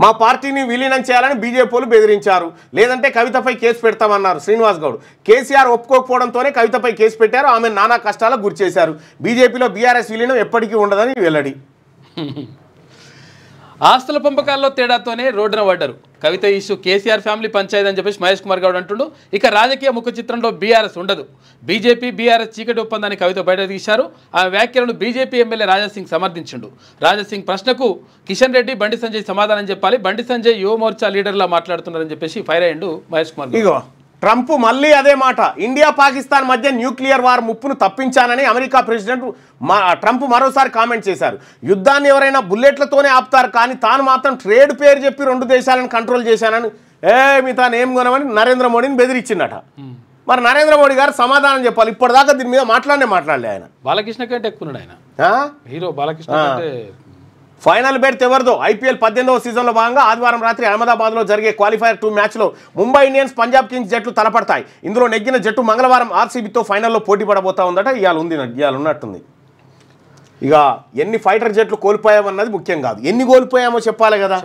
మా పార్టీని విలీనం చేయాలని బీజేపీలు బెదిరించారు, లేదంటే కవితపై కేసు పెడతామన్నారు శ్రీనివాస్ గౌడ్. కేసీఆర్ ఒప్పుకోకపోవడంతోనే కవితపై కేసు పెట్టారు, ఆమె నానా కష్టాలకు గురి చేశారు. బీజేపీలో బీఆర్ఎస్ విలీనం ఎప్పటికీ ఉండదని వెల్లడి. ఆస్తుల పంపకాల్లో తేడాతోనే రోడ్డున పడ్డారు. కవిత ఇష్యూ కేసీఆర్ ఫ్యామిలీ పంచాయతీ అని చెప్పేసి మహేష్ కుమార్ గౌడ్ అంటుండు. ఇక రాజకీయ ముఖ చిత్రంలో బీఆర్ఎస్ ఉండదు. బీజేపీ బీఆర్ఎస్ చీకటి ఒప్పందాన్ని కవిత బయట తీశారు. ఆ వ్యాఖ్యలను బీజేపీ ఎమ్మెల్యే రాజాసింగ్ సమర్థించిండు. రాజాసింగ్ ప్రశ్నకు కిషన్ రెడ్డి, బండి సంజయ్ సమాధానం చెప్పాలి. బండి సంజయ్ యువ మోర్చా లీడర్లా మాట్లాడుతున్నారని చెప్పేసి ఫైర్ అయ్యిండు మహేష్ కుమార్ గౌడ్. ట్రంప్ మళ్ళీ అదే మాట, ఇండియా పాకిస్తాన్ మధ్య న్యూక్లియర్ వార్ ముప్పును తప్పించానని అమెరికా ప్రెసిడెంట్ ట్రంప్ మరోసారి కామెంట్ చేశారు. యుద్ధాన్ని ఎవరైనా బుల్లెట్లతోనే ఆపుతారు, కానీ తాను మాత్రం ట్రేడ్ పేరు చెప్పి 2 దేశాలను కంట్రోల్ చేశానని మీ తాను ఏం కొనమని నరేంద్ర మోడీని బెదిరించిందట. మరి నరేంద్ర మోడీ గారు సమాధానం చెప్పాలి. ఇప్పటిదాకా దీని మీద మాట్లాడలే ఆయన. బాలకృష్ణ కంటే ఎక్కువ ఆయన, హీరో బాలకృష్ణ. ఫైనల్ బెర్త్ ఎవరిదో? ఐపీఎల్ 18వ సీజన్లో భాగంగా ఆదివారం రాత్రి అహ్మదాబాద్లో జరిగే క్వాలిఫైర్ 2 మ్యాచ్లో ముంబై ఇండియన్స్, పంజాబ్ కింగ్స్ జట్లు తలపడతాయి. ఇందులో నెగ్గిన జట్టు మంగళవారం ఆర్సీబీతో ఫైనల్లో పోటీ పడబోతా ఉందట. ఇవాళ ఉన్నట్టుంది. ఇక ఎన్ని ఫైటర్ జట్లు కోల్పోయామన్నది ముఖ్యం కాదు, ఎన్ని కోల్పోయామో చెప్పాలి కదా.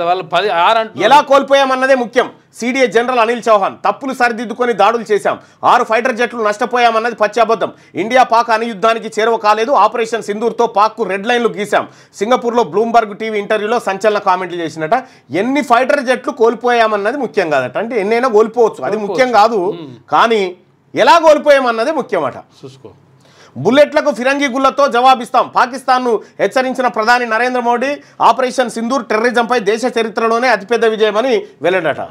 వాళ్ళు 10-6 ఎలా కోల్పోయామన్నదే ముఖ్యం. సిడిఏ జనరల్ అనిల్ చౌహాన్, తప్పులు సరిదిద్దుకొని దాడులు చేశాం, 6 ఫైటర్ జట్లు నష్టపోయామన్నది పచ్చాబద్ధం. ఇండియా పాక్ అనుయుద్ధానికి చేరువ కాలేదు. ఆపరేషన్ సింధూర్తో పాక్కు రెడ్ లైన్లు గీశాం. సింగపూర్లో బ్లూంబర్గ్ టీవీ ఇంటర్వ్యూలో సంచలన కామెంట్లు చేసినట. ఎన్ని ఫైటర్ జట్లు కోల్పోయామన్నది ముఖ్యం కాదట. అంటే ఎన్నైనా కోల్పోవచ్చు, అది ముఖ్యం కాదు, కానీ ఎలా కోల్పోయామన్నదే ముఖ్యమట. చూసుకో. బుల్లెట్లకు ఫిరంగి గుళ్లతో జవాబిస్తాం. పాకిస్తాన్ను హెచ్చరించిన ప్రధాని నరేంద్ర మోడీ ఆపరేషన్ సింధూర్ టెర్రరిజంపై దేశ చరిత్రలోనే అతిపెద్ద విజయమని వెల్లడట.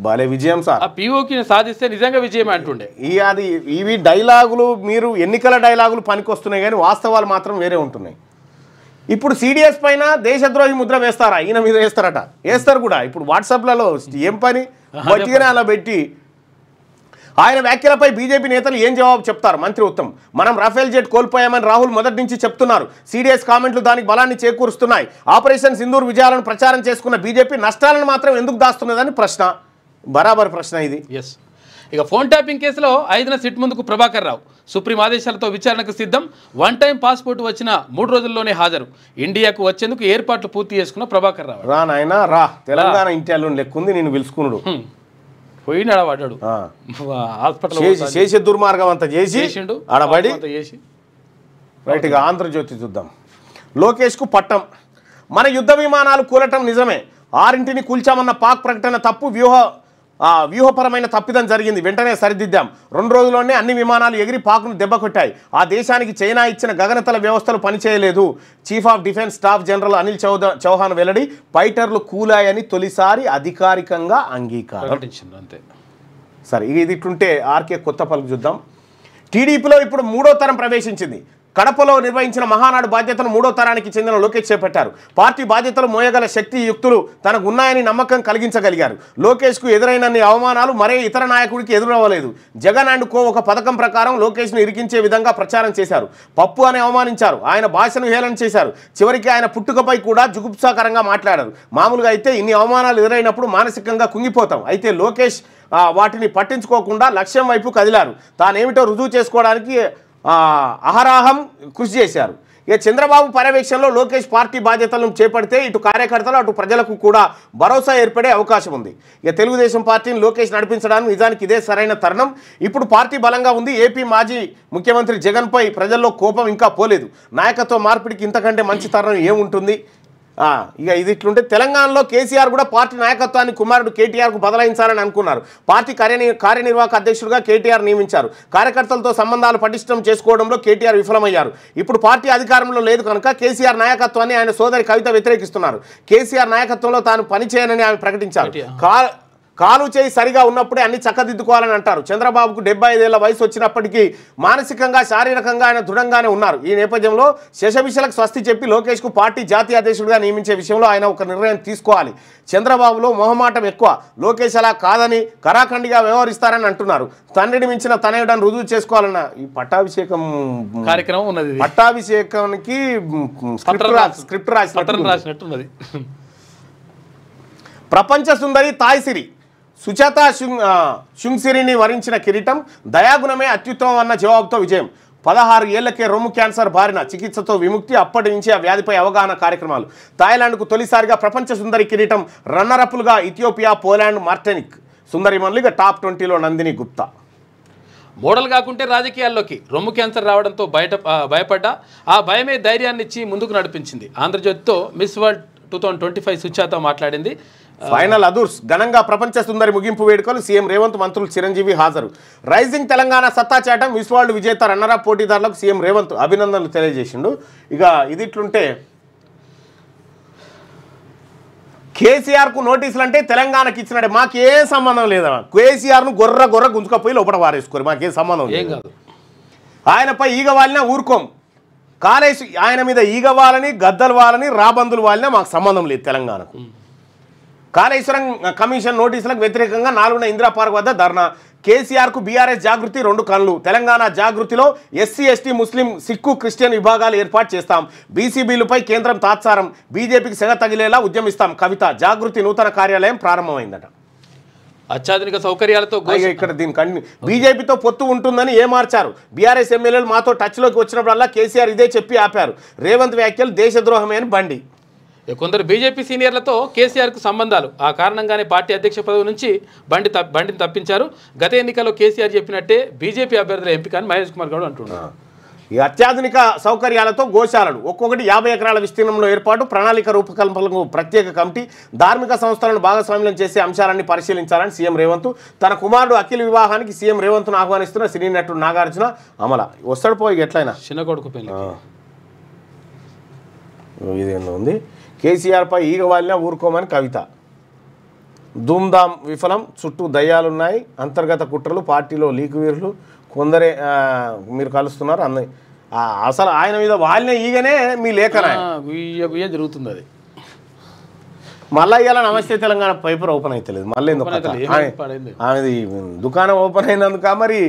భలే విజయం సార్. ఆ పీఓకి సాధిస్తే నిజంగా విజయం అంటుండే. ఇవి డైలాగులు, మీరు ఎన్నికల డైలాగులు పనికొస్తున్నాయి కానీ వాస్తవాలు మాత్రం వేరే ఉంటున్నాయి. ఇప్పుడు సిడిఎస్ పైన దేశద్రోహి ముద్ర వేస్తారా? ఈయన మీద వేస్తారట, వేస్తారు కూడా. ఇప్పుడు వాట్సాప్లలో ఏం పని బట్టిగానే అలా పెట్టి ఆయన వ్యాఖ్యలపై బీజేపీ నేతలు ఏం జవాబు చెప్తారు? మంత్రి ఉత్తమ్, మనం రఫేల్ జెట్ కోల్పోయామని రాహుల్ మొదటి నుంచి చెప్తున్నారు. సిడిఎస్ కామెంట్లు దానికి బలాన్ని చేకూరుస్తున్నాయి. ఆపరేషన్ సింధూర్ విజయాలను ప్రచారం చేసుకున్న బీజేపీ నష్టాలను మాత్రం ఎందుకు దాస్తున్నదని ప్రశ్న. బరాబర్ ప్రశ్న ఇది. ఎస్. ఇక ఫోన్ ట్యాపింగ్ కేసులో 5న సిట్ ముందుకు ప్రభాకర్ రావు సుప్రీం ఆదేశాలతో విచారణకు సిద్ధం. 1 టైం పాస్పోర్ట్ వచ్చిన 3 రోజుల్లోనే హాజరు. ఇండియాకు వచ్చేందుకు ఏర్పాట్లు పూర్తి చేసుకున్న ప్రభాకర్ రావు. రా నాయన రా, తెలంగాణ ఇంటి లెక్కుంది నేను పిలుచుకున్నాడు. పోయినాడు పడ్డాడు హాస్పిటల్ చేసే దుర్మార్గం అంతా చేసిండు ఆడబడి. రైట్గా ఆంధ్రజ్యోతి చూద్దాం. లోకేష్కు పట్టం. మన యుద్ధ విమానాలు కూలటం నిజమే. 6ంటిని కూల్చామన్న పాక్ ప్రకటన తప్పు. వ్యూహపరమైన తప్పిదం జరిగింది, వెంటనే సరిదిద్దాం. 2 రోజుల్లోనే అన్ని విమానాలు ఎగిరి పాక్ను దెబ్బకొట్టాయి. ఆ దేశానికి చైనా ఇచ్చిన గగనతల వ్యవస్థలు పనిచేయలేదు. Chief of defence staff general Anil Chauhan వెల్లడి. ఫైటర్లు కూలాయని తొలిసారి అధికారికంగా అంగీకారం. అంతే. సరే, ఇది ఇట్లుంటే ఆర్కే కొత్త పలుకు చూద్దాం. టీడీపీలో ఇప్పుడు 3వ తరం ప్రవేశించింది. కడపలో నిర్వహించిన మహానాడు బాధ్యతను 3వ తరానికి చెందిన లోకేష్ చేపట్టారు. పార్టీ బాధ్యతలు మోయగల శక్తి యుక్తులు తనకు ఉన్నాయని నమ్మకం కలిగించగలిగారు. లోకేష్కు ఎదురైనన్ని అవమానాలు మరే ఇతర నాయకుడికి ఎదురవ్వలేదు. జగన్ అండ్ కో ఒక పథకం ప్రకారం లోకేష్ను ఇరికించే విధంగా ప్రచారం చేశారు. పప్పు అని అవమానించారు. ఆయన భాషను హేళన చేశారు. చివరికి ఆయన పుట్టుకపై కూడా జుగుప్సాకరంగా మాట్లాడారు. మామూలుగా అయితే ఇన్ని అవమానాలు ఎదురైనప్పుడు మానసికంగా కుంగిపోతాం. అయితే లోకేష్ వాటిని పట్టించుకోకుండా లక్ష్యం వైపు కదిలారు. తానేమిటో రుజువు చేసుకోవడానికి అహరాహం కృషి చేశారు. ఇక చంద్రబాబు పర్యవేక్షణలో లోకేష్ పార్టీ బాధ్యతలను చేపడితే ఇటు కార్యకర్తలు అటు ప్రజలకు కూడా భరోసా ఏర్పడే అవకాశం ఉంది. ఇక తెలుగుదేశం పార్టీని లోకేష్ నడిపించడానికి నిజానికి ఇదే సరైన తరుణం. ఇప్పుడు పార్టీ బలంగా ఉంది. ఏపీ మాజీ ముఖ్యమంత్రి జగన్పై ప్రజల్లో కోపం ఇంకా పోలేదు. నాయకత్వ మార్పిడికి ఇంతకంటే మంచి తరుణం ఏముంటుంది? ఇక ఇది ఇట్లుంటే తెలంగాణలో కేసీఆర్ కూడా పార్టీ నాయకత్వాన్ని కుమారుడు కేటీఆర్కు బదలాయించాలని అనుకున్నారు. పార్టీ కార్యనిర్వాహక అధ్యక్షుడిగా కేటీఆర్ నియమించారు. కార్యకర్తలతో సంబంధాలు పటిష్టం చేసుకోవడంలో కేటీఆర్ విఫలమయ్యారు. ఇప్పుడు పార్టీ అధికారంలో లేదు కనుక కేసీఆర్ నాయకత్వాన్ని ఆయన సోదరి కవిత వ్యతిరేకిస్తున్నారు. కేసీఆర్ నాయకత్వంలో తాను పనిచేయనని ఆమె ప్రకటించారు. కాలు చేయి సరిగా ఉన్నప్పుడే అన్ని చక్కదిద్దుకోవాలని అంటారు. చంద్రబాబుకు 75 ఏళ్ల వయసు వచ్చినప్పటికీ మానసికంగా శారీరకంగా ఆయన దృఢంగానే ఉన్నారు. ఈ నేపథ్యంలో శశభిషలకు స్వస్తి చెప్పి లోకేష్కు పార్టీ జాతీయ అధ్యక్షుడిగా నియమించే విషయంలో ఆయన ఒక నిర్ణయం తీసుకోవాలి. చంద్రబాబులో మొహమాటం ఎక్కువ. లోకేష్ అలా కాదని కరాఖండిగా వ్యవహరిస్తారని అంటున్నారు. తండ్రిని మించిన తనయుడని రుజువు చేసుకోవాలన్న ఈ పట్టాభిషేకం కార్యక్రమం ఉన్నది. పట్టాభిషేకానికి స్క్రిప్ట్ రాసినట్టున్నది. ప్రపంచ సుందరి తాయ్సిరి సుచాత షుంగ్సిరిని వరించిన కిరీటం దయాగుణమే అత్యుత్తమం అన్న జవాబుతో విజయం. 16 ఏళ్లకే రొమ్ము క్యాన్సర్ బారిన చికిత్సతో విముక్తి. అప్పటి నుంచి ఆ వ్యాధిపై అవగాహన కార్యక్రమాలు. థాయిలాండ్కు తొలిసారిగా ప్రపంచ సుందరి కిరీటం. రన్నరప్లుగా ఇథియోపియా, పోలాండ్, మార్టినిక్ సుందరిమణులుగా టాప్ 20లో నందిని గుప్తా. మోడల్ కాకుంటే రాజకీయాల్లోకి. రొమ్ము క్యాన్సర్ రావడంతో భయపడ్డా ఆ భయమే ధైర్యాన్ని ఇచ్చి ముందుకు నడిపించింది. ఆంధ్రజ్యోతితో మిస్ వరల్డ్ 2025 సుచాత మాట్లాడింది. ఫైనల్ అదూర్స్ ఘనంగా ప్రపంచ సుందరి ముగింపు వేడుకలు. సీఎం రేవంత్, మంత్రులు చిరంజీవి హాజరు. రైజింగ్ తెలంగాణ సత్తా చాటం. మిస్ వరల్డ్ విజేత రన్నరప్ పోటీదారులకు సీఎం రేవంత్ అభినందనలు తెలియజేసిండు. ఇక ఇది ఇట్లుంటే కేసీఆర్కు నోటీసులు అంటే తెలంగాణకి ఇచ్చినట్టే. మాకేం సంబంధం లేదా? కేసీఆర్ను గొర్ర గుంజుకపోయి లోపల వారేసుకోరు. మాకేం సంబంధం లేదు. ఆయనపై ఈగ వాలినా ఊరుకోం. ఆయన మీద ఈగ వాలని, గద్దలు వాలని, రాబందులు వాలినా మాకు సంబంధం లేదు తెలంగాణకు. కాళేశ్వరం కమిషన్ నోటీసులకు వ్యతిరేకంగా 4న ఇందిరా పార్క్ వద్ద ధర్నా. కేసీఆర్కు బీఆర్ఎస్ జాగృతి 2 కళ్ళు. తెలంగాణ జాగృతిలో ఎస్సీ, ఎస్టీ, ముస్లిం, సిక్కు, క్రిస్టియన్ విభాగాలు ఏర్పాటు చేస్తాం. బీసీ బిల్లుపై కేంద్రం తాత్సారం. బీజేపీకి సెగ తగిలేలా ఉద్యమిస్తాం. కవిత. జాగృతి నూతన కార్యాలయం ప్రారంభమైందట. అత్యాధునిక సౌకర్యాలతో ఇక్కడ దీనికి బీజేపీతో పొత్తు ఉంటుందని ఏమార్చారు. బీఆర్ఎస్ ఎమ్మెల్యేలు మాతో టచ్లోకి వచ్చినప్పుడల్లా కేసీఆర్ ఇదే చెప్పి ఆపారు. రేవంత్ వ్యాఖ్యలు దేశద్రోహమే అని బండి. కొందరు బీజేపీ సీనియర్లతో కేసీఆర్కు సంబంధాలు. ఆ కారణంగానే పార్టీ అధ్యక్ష పదవి నుంచి బండిని తప్పించారు. గత ఎన్నికల్లో కేసీఆర్ చెప్పినట్టే బీజేపీ అభ్యర్థుల ఎంపిక అని మహేష్ కుమార్ గౌడ్ అంటున్నారు. ఈ అత్యాధునిక సౌకర్యాలతో గోశాలలు ఒక్కొక్కటి 50 ఎకరాల విస్తీర్ణంలో ఏర్పాటు, ప్రణాళిక రూపకల్పనకు ప్రత్యేక కమిటీ, ధార్మిక సంస్థలను భాగస్వామ్యం చేసే అంశాలన్నీ పరిశీలించాలని సీఎం రేవంత్. తన కుమారుడు అఖిల్ వివాహానికి సీఎం రేవంత్ను ఆహ్వానిస్తున్న సినీ నటుడు నాగార్జున అమల. వస్తాడు పోయి ఎట్లయినా చిన్న కొడుకు పెళ్లి. ఇదేందో ఉంది. కేసీఆర్పై ఈగ వాలినా ఊరుకోమని కవిత. ధూమ్ధామ్ విఫలం, చుట్టూ దయ్యాలున్నాయి, అంతర్గత కుట్రలు, పార్టీలో లీకువీరులు కొందరే మీరు కలుస్తున్నారు అన్న. అసలు ఆయన మీద వాలిన ఈగనే మీ లేఖన జరుగుతుంది. అది మళ్ళీ ఇవాళ నమస్తే తెలంగాణ పేపర్ ఓపెన్ అవుతలేదు. మళ్ళీ ఎందుకు ఆమెది దుకాణం ఓపెన్ అయినందుక మరి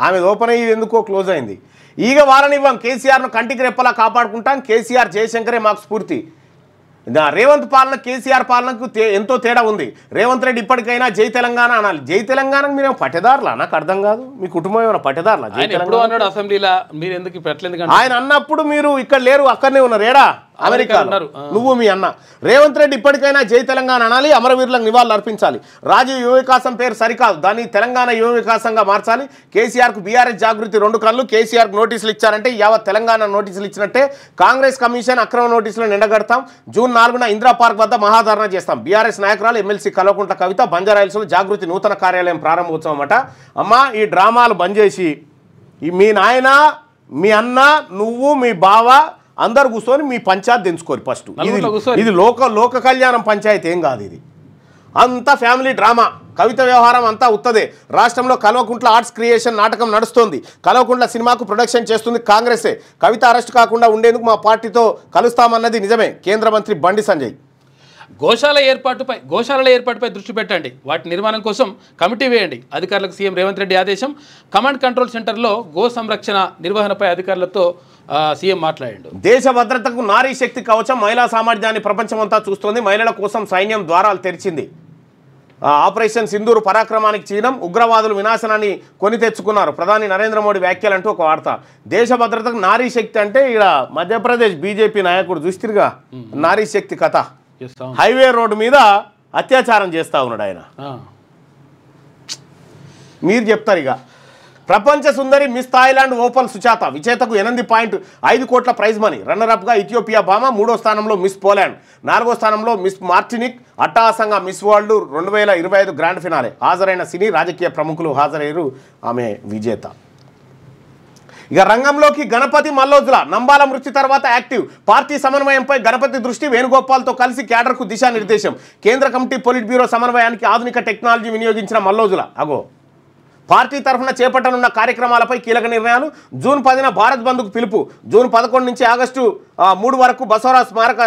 ఆమెది ఓపెన్ అయ్యి ఎందుకో క్లోజ్ అయింది. ఈగ వారనివ్వం, కేసీఆర్ను కంటికి రెప్పలా కాపాడుకుంటాం, కేసీఆర్ జయశంకరే మాకు స్ఫూర్తి. రేవంత్ పాలన కేసీఆర్ పాలనకు ఎంతో తేడా ఉంది. రేవంత్ రెడ్డి ఇప్పటికైనా జై తెలంగాణ అనాలి. జై తెలంగాణకు మీరేమో పట్టెదారులా? నాకు అర్థం కాదు. మీ కుటుంబం ఏమైనా పట్టెదారులా? అసెంబ్లీలో మీరు ఎందుకు పెట్టలేదు? ఆయన అన్నప్పుడు మీరు ఇక్కడ లేరు, అక్కడనే ఉన్నారు. ఏడా? అమెరికా ఉన్నారు నువ్వు మీ అన్న. రేవంత్ రెడ్డి ఇప్పటికైనా జై తెలంగాణ అనాలి, అమరవీరులకు నివాళులు అర్పించాలి. రాజీవ్ యువ వికాసం పేరు సరికాదు, దాన్ని తెలంగాణ యువ వికాసంగా మార్చాలి. కేసీఆర్కు బీఆర్ఎస్ జాగృతి 2 కళ్ళు. కేసీఆర్కు నోటీసులు ఇచ్చారంటే యావత్ తెలంగాణ నోటీసులు ఇచ్చినట్టే. కాంగ్రెస్ కమిషన్ అక్రమ నోటీసులను ఎండగడతాం. జూన్ 4న ఇందిరా పార్క్ వద్ద మహాధరణ చేస్తాం. బీఆర్ఎస్ నాయకురాలు ఎమ్మెల్సీ కల్వకుంట్ల కవిత. బంజారాహిల్స్లో జాగృతి నూతన కార్యాలయం ప్రారంభోత్సవం అట. అమ్మా ఈ డ్రామాలు బంద్ చేసి మీ నాయన, మీ అన్న, నువ్వు, మీ బావ అందరు కూర్చొని మీ పంచాయతీ తెంచుకోరు ఫస్ట్. ఇది లోక కళ్యాణం పంచాయతీ ఏం కాదు. ఇది అంతా ఫ్యామిలీ డ్రామా. కవిత వ్యవహారం అంతా ఉత్తదే. రాష్ట్రంలో కల్వకుంట్ల ఆర్ట్స్ క్రియేషన్ నాటకం నడుస్తోంది. కల్వకుంట్ల సినిమాకు ప్రొడక్షన్ చేస్తుంది కాంగ్రెసే. కవిత అరెస్ట్ కాకుండా ఉండేందుకు మా పార్టీతో కలుస్తామన్నది నిజమే. కేంద్ర మంత్రి బండి సంజయ్. గోశాలల ఏర్పాటుపై దృష్టి పెట్టండి, వాటి నిర్మాణం కోసం కమిటీ వేయండి. అధికారులకు సీఎం రేవంత్ రెడ్డి ఆదేశం. కమాండ్ కంట్రోల్ సెంటర్లో గో సంరక్షణ నిర్వహణపై అధికారులతో సీఎం మాట్లాడాడు. దేశ భద్రతకు నారీ శక్తి కవచం. మహిళా సామర్థ్యాన్ని ప్రపంచమంతా చూస్తోంది. మహిళల కోసం సైన్యం ద్వారాలు తెరిచింది. ఆపరేషన్ సింధూరు పరాక్రమానికి చిహ్నం. ఉగ్రవాదులు వినాశనాన్ని కొని తెచ్చుకున్నారు. ప్రధాని నరేంద్ర మోడీ వ్యాఖ్యలంటూ ఒక వార్త. దేశ భద్రతకు నారీ శక్తి అంటే ఇక్కడ మధ్యప్రదేశ్ బీజేపీ నాయకుడు చూస్తుగా నారీ శక్తి కథ. హైవే రోడ్డు మీద అత్యాచారం చేస్తా ఉన్నాడు ఆయన. మీరు చెప్తారు ఇక. ప్రపంచ సుందరి మిస్ థాయిలాండ్ ఓపల్ సుచాత. విజేతకు 8.5 కోట్ల ప్రైజ్ మనీ. రన్నరప్గా ఇథియోపియా భామ. 3వ స్థానంలో మిస్ పోలాండ్. 4వ స్థానంలో మిస్ మార్టినిక్. అట్టహాసంగా మిస్ వరల్డ్ 2025 గ్రాండ్ ఫినాలే. హాజరైన సినీ రాజకీయ ప్రముఖులు హాజరయ్యారు. ఆమె విజేత. ఇక రంగంలోకి గణపతి మల్లోజుల. నంబాల మృతి తర్వాత యాక్టివ్. పార్టీ సమన్వయంపై గణపతి దృష్టి. వేణుగోపాల్తో కలిసి క్యాడర్కు దిశానిర్దేశం. కేంద్ర కమిటీ పొలిట్ బ్యూరో సమన్వయానికి ఆధునిక టెక్నాలజీ వినియోగించిన మల్లోజుల. పార్టీ తరఫున చేపట్టనున్న కార్యక్రమాలపై కీలక నిర్ణయాలు. జూన్ 10న భారత్ బంద్కు పిలుపు. జూన్ 11 నుంచి ఆగస్టు 3 వరకు బసవరాజ్ స్మారక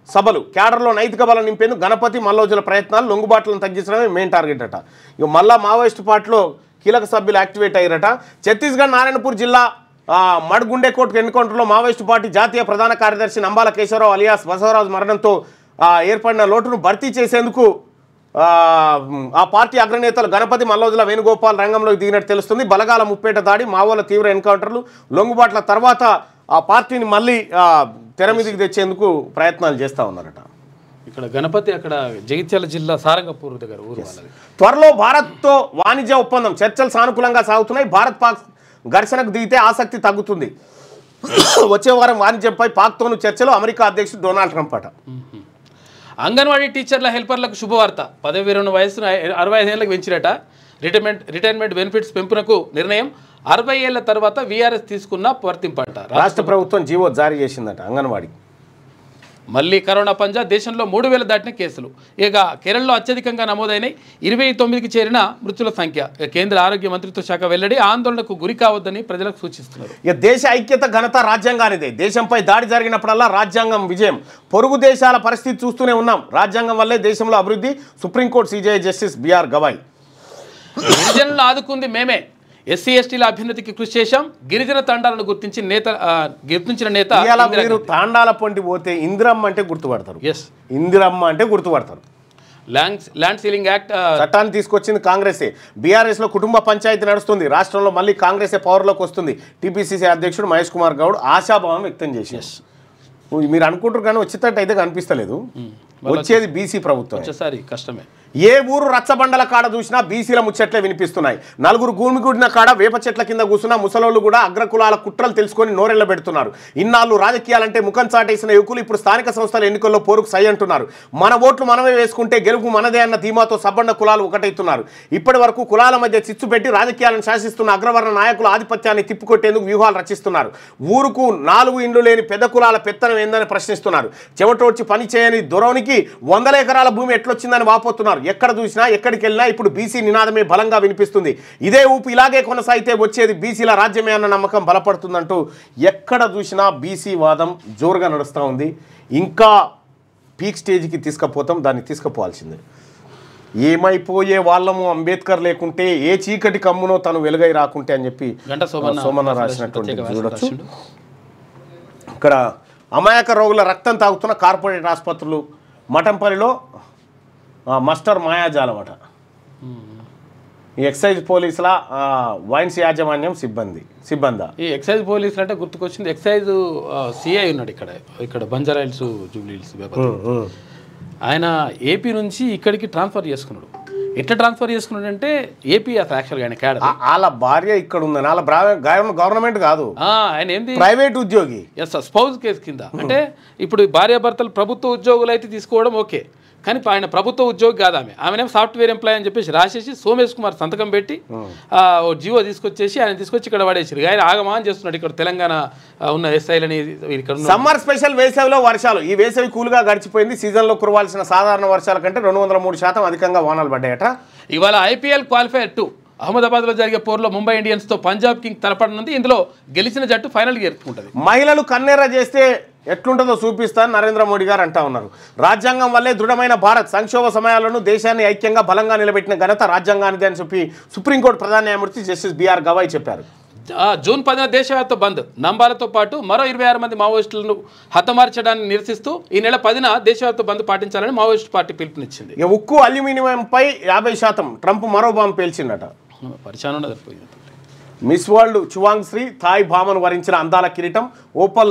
సభలు. క్యాడర్లో నైతిక బలం నింపేందుకు గణపతి మల్లోజుల ప్రయత్నాలు. లొంగుబాట్లను తగ్గించడమే మెయిన్ టార్గెట్ అట. ఇక మళ్ళా మావోయిస్టు పార్టీలో కీలక సభ్యులు యాక్టివేట్ అయ్యారట. ఛత్తీస్గఢ్ నారాయణపూర్ జిల్లా మడ్గుండేకోట్ ఎన్కౌంటర్లో మావోయిస్టు పార్టీ జాతీయ ప్రధాన కార్యదర్శి నంబాల కేశవరావు అలియాస్ బసవరాజు మరణంతో ఏర్పడిన లోటును భర్తీ చేసేందుకు ఆ పార్టీ అగ్రనేతలు గణపతి మల్లోజుల వేణుగోపాల్ రంగంలోకి దిగినట్టు తెలుస్తుంది. బలగాల ముప్పేట దాడి, మావోల తీవ్ర ఎన్కౌంటర్లు, లొంగుబాట్ల తర్వాత ఆ పార్టీని మళ్ళీ తెర మీదకి తెచ్చేందుకు ప్రయత్నాలు చేస్తూ ఉన్నారట. ఇక్కడ గణపతి అక్కడ జగిత్యాల జిల్లా సారంగపూర్ దగ్గర ఊరు. త్వరలో భారత్తో వాణిజ్య ఒప్పందం. చర్చలు సానుకూలంగా సాగుతున్నాయి. భారత్ పాక్ ఘర్షణకు దిగితే ఆసక్తి తగ్గుతుంది. వచ్చే వారం వాణిజ్యంపై పాక్తోనూ చర్చలు. అమెరికా అధ్యక్షుడు డొనాల్డ్ ట్రంప్ అట. అంగన్వాడీ టీచర్ల హెల్పర్లకు శుభవార్త. పదవి విరమణ వయసును 65 ఏళ్లకు పెంచిరట. రిటైర్మెంట్ బెనిఫిట్స్ పెంపునకు నిర్ణయం. 60 ఏళ్ల తర్వాత వీఆర్ఎస్ తీసుకున్న వర్తింపట. రాష్ట్ర ప్రభుత్వం జీవో జారీ చేసిందట అంగన్వాడీ. మళ్ళీ కరోనా పంజా. దేశంలో 3000 దాటిన కేసులు. ఇక కేరళలో అత్యధికంగా నమోదైనాయి. 29కి చేరిన మృతుల సంఖ్య. కేంద్ర ఆరోగ్య మంత్రిత్వ శాఖ వెల్లడి. ఆందోళనకు గురి కావద్దని ప్రజలకు సూచిస్తున్నారు. ఇక దేశ ఐక్యత ఘనత రాజ్యాంగానిదే. దేశంపై దాడి జరిగినప్పుడల్లా రాజ్యాంగం విజయం. పొరుగు దేశాల పరిస్థితి చూస్తూనే ఉన్నాం. రాజ్యాంగం వల్లే దేశంలో అభివృద్ధి. Supreme court CJI justice BR Gavai. గిరిజనులను ఆదుకుంది మేమే. ఎస్సీ ఎస్టీల అభ్యున్నతికి కృషి చేశాం. గిరిజన తాండాలను గుర్తించిన నేత. మీరు తాండాల పొంటి పోతే ఇందిరమ్మ అంటే గుర్తుపడతారు. ఇందిరమ్మ అంటే గుర్తుపడతారు. ల్యాండ్ సీలింగ్ యాక్ట్ చట్టాన్ని తీసుకొచ్చింది కాంగ్రెసే. బీఆర్ఎస్లో కుటుంబ పంచాయతీ నడుస్తుంది. రాష్ట్రంలో మళ్ళీ కాంగ్రెసే పవర్లోకి వస్తుంది. టీపీసీసీ అధ్యక్షుడు మహేష్ కుమార్ గౌడ్ ఆశాభావం వ్యక్తం చేశారు. మీరు అనుకుంటారు కానీ వచ్చేటట్టు అయితే కనిపిస్తలేదు. వచ్చేది బీసీ ప్రభుత్వం. వచ్చేసారి కష్టమే. ఏ ఊరు రచ్చబండల కాడ చూసినా బీసీల ముచ్చట్లే వినిపిస్తున్నాయి. నలుగురు గుమిగూడిన కాడ వేప చెట్ల కింద కూర్చున్న ముసలోళ్ళు కూడా అగ్రకులాల కుట్రలు తెలుసుకొని నోరెళ్ల పెడుతున్నారు. ఇన్నాళ్ళు రాజకీయాలంటే ముఖం చాటేసిన యువకులు ఇప్పుడు స్థానిక సంస్థల ఎన్నికల్లో పోరుకు సై అంటున్నారు. మన ఓట్లు మనమే వేసుకుంటే గెలుపు మనదే అన్న ధీమాతో సబ్బండ కులాలు ఒకటైతున్నారు. ఇప్పటి వరకు కులాల మధ్య చిచ్చు పెట్టి రాజకీయాలను శాసిస్తున్న అగ్రవర్ణ నాయకుల ఆధిపత్యాన్ని తిప్పికొట్టేందుకు వ్యూహాలు రచిస్తున్నారు. ఊరుకు 4 ఇండ్లు లేని పెద్ద కులాల పెత్తనం ఏందని ప్రశ్నిస్తున్నారు. చెమటోడ్చి పని చేయని దొరవనికి 100 ఎకరాల భూమి ఎట్లొచ్చిందని వాపోతున్నారు. ఎక్కడ చూసినా ఎక్కడికి వెళ్ళినా ఇప్పుడు బీసీ నినాదమే బలంగా వినిపిస్తుంది. ఇదే ఊపు ఇలాగే కొనసాగితే వచ్చేది బీసీల రాజ్యమే అన్న నమ్మకం బలపడుతుందంటూ ఎక్కడ చూసినా బీసీ వాదం జోరుగా నడుస్తూ ఉంది. ఇంకా పీక్ స్టేజ్కి తీసుకుపోతాం, దాన్ని తీసుకుపోవాల్సిందే. ఏమైపోయే వాళ్ళము అంబేద్కర్ లేకుంటే ఏ చీకటి కమ్మునో తను వెలుగై రాకుంటే అని చెప్పి సోమన్న రాసినటువంటి చూడొచ్చు. ఇక్కడ అమాయక రోగుల రక్తం తాగుతున్న కార్పొరేట్ ఆసుపత్రులు మఠంపల్లిలో మస్టర్ మాయాజాలం అట. ఈ ఎక్సైజ్ పోలీసుల వైన్స్ యాజమాన్యం సిబ్బంది ఈ ఎక్సైజ్ పోలీసులు అంటే గుర్తుకొచ్చింది. ఎక్సైజ్ సిఐ ఉన్నాడు ఇక్కడ బంజారా హిల్స్ జూబ్లీ హిల్స్ ఆయన ఏపీ నుంచి ఇక్కడికి ట్రాన్స్ఫర్ చేసుకున్నాడు. ఎట్లా ట్రాన్స్ఫర్ చేసుకున్నాడు అంటే ఏపీ అసలు యాక్చువల్గా ఆయన క్యాడర్, వాళ్ళ భార్య ఇక్కడ ఉందని, వాళ్ళ గవర్నమెంట్ కాదు, ఆయన ఏంది ప్రైవేట్ ఉద్యోగి. ఎస్ స్పౌజ్ కేసు కింద. అంటే ఇప్పుడు భార్యాభర్తలు ప్రభుత్వ ఉద్యోగులు అయితే తీసుకోవడం ఓకే, కానీ ఆయన ప్రభుత్వ ఉద్యోగి కాదు. ఆమెనేమో సాఫ్ట్వేర్ ఎంప్లాయ్ అని చెప్పేసి రాసేసి సోమేష్ కుమార్ సంతకం పెట్టి జీవో తీసుకొచ్చేసి ఆయన తీసుకొచ్చి ఇక్కడ పడేసారు. ఆయన ఆగమాన్ చేస్తున్నాడు ఇక్కడ తెలంగాణ ఉన్న ఎస్ఐలని. ఇక్కడ సమ్మర్ స్పెషల్ వేసవిలో వర్షాలు. ఈ వేసవి కూల్గా గడిచిపోయింది. సీజన్లో కురవాల్సిన సాధారణ వర్షాల కంటే 203% అధికంగా వానలు పడ్డాయట. ఇవాళ ఐపీఎల్ క్వాలిఫైర్ 2 అహ్మదాబాద్లో జరిగే పోరులో ముంబై ఇండియన్స్తో పంజాబ్ కింగ్ తలపడనుంది. ఇందులో గెలిచిన జట్టు ఫైనల్కి చేరుకుంటుంది. మహిళలు కన్నెర్ర చేస్తే ఎట్లుంటుందో చూపిస్తాను నరేంద్ర మోడీ గారు అంటా ఉన్నారు. రాజ్యాంగం వల్లే దృఢమైన భారత్, సంక్షోభ సమయాలను దేశాన్ని ఐక్యంగా బలంగా నిలబెట్టిన ఘనత రాజ్యాంగానిది అని చెప్పి సుప్రీంకోర్టు ప్రధాన న్యాయమూర్తి జస్టిస్ బిఆర్ గవాయ్ చెప్పారు. జూన్ 10న దేశవ్యాప్త బంద్. నంబాలతో పాటు మరో 26 మంది మావోయిస్టులను హతమార్చడాన్ని నిరసిస్తూ ఈ నెల 10న దేశవ్యాప్త బంద్ పాటించాలని మావోయిస్టు పార్టీ పిలుపునిచ్చింది. ఉక్కు అల్యూమినియంపై 50%. ట్రంప్ మరో బాంబు పేల్చిందట. పరిచయం సరిపోయింది. మిస్ వరల్డ్ చువాంగ్ శ్రీ థాయ్ భామను వరించిన అందాల కిరీటం. ఓపల్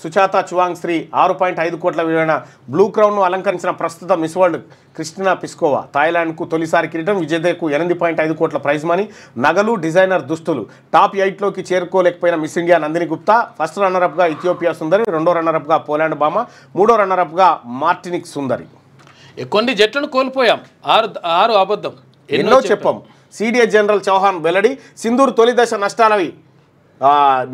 సుచాత చువాంగ్ శ్రీ 6.5 కోట్ల విలువైన బ్లూ క్రౌన్ను అలంకరించిన ప్రస్తుత మిస్ వరల్డ్ క్రిస్టినా పిస్కోవా. థాయిలాండ్కు తొలిసారి కిరీటం. విజేతకు 8.5 కోట్ల ప్రైజ్ మనీ, నగలు, డిజైనర్ దుస్తులు. టాప్ 8లోకి చేరుకోలేకపోయిన Miss India Nandini Gupta. First రన్నరప్గా ఇథియోపియా సుందరి, రెండో రన్నరప్గా పోలాండ్ భామ, మూడో రన్నరప్గా మార్టినిక్ సుందరి. కొన్ని జట్లను కోల్పోయాం, 6 అబద్ధం ఎన్నో చెప్పాం. సిడిఎస్ జనరల్ చౌహాన్ వెల్లడి. సింధూర్ తొలి దశ నష్టాలవి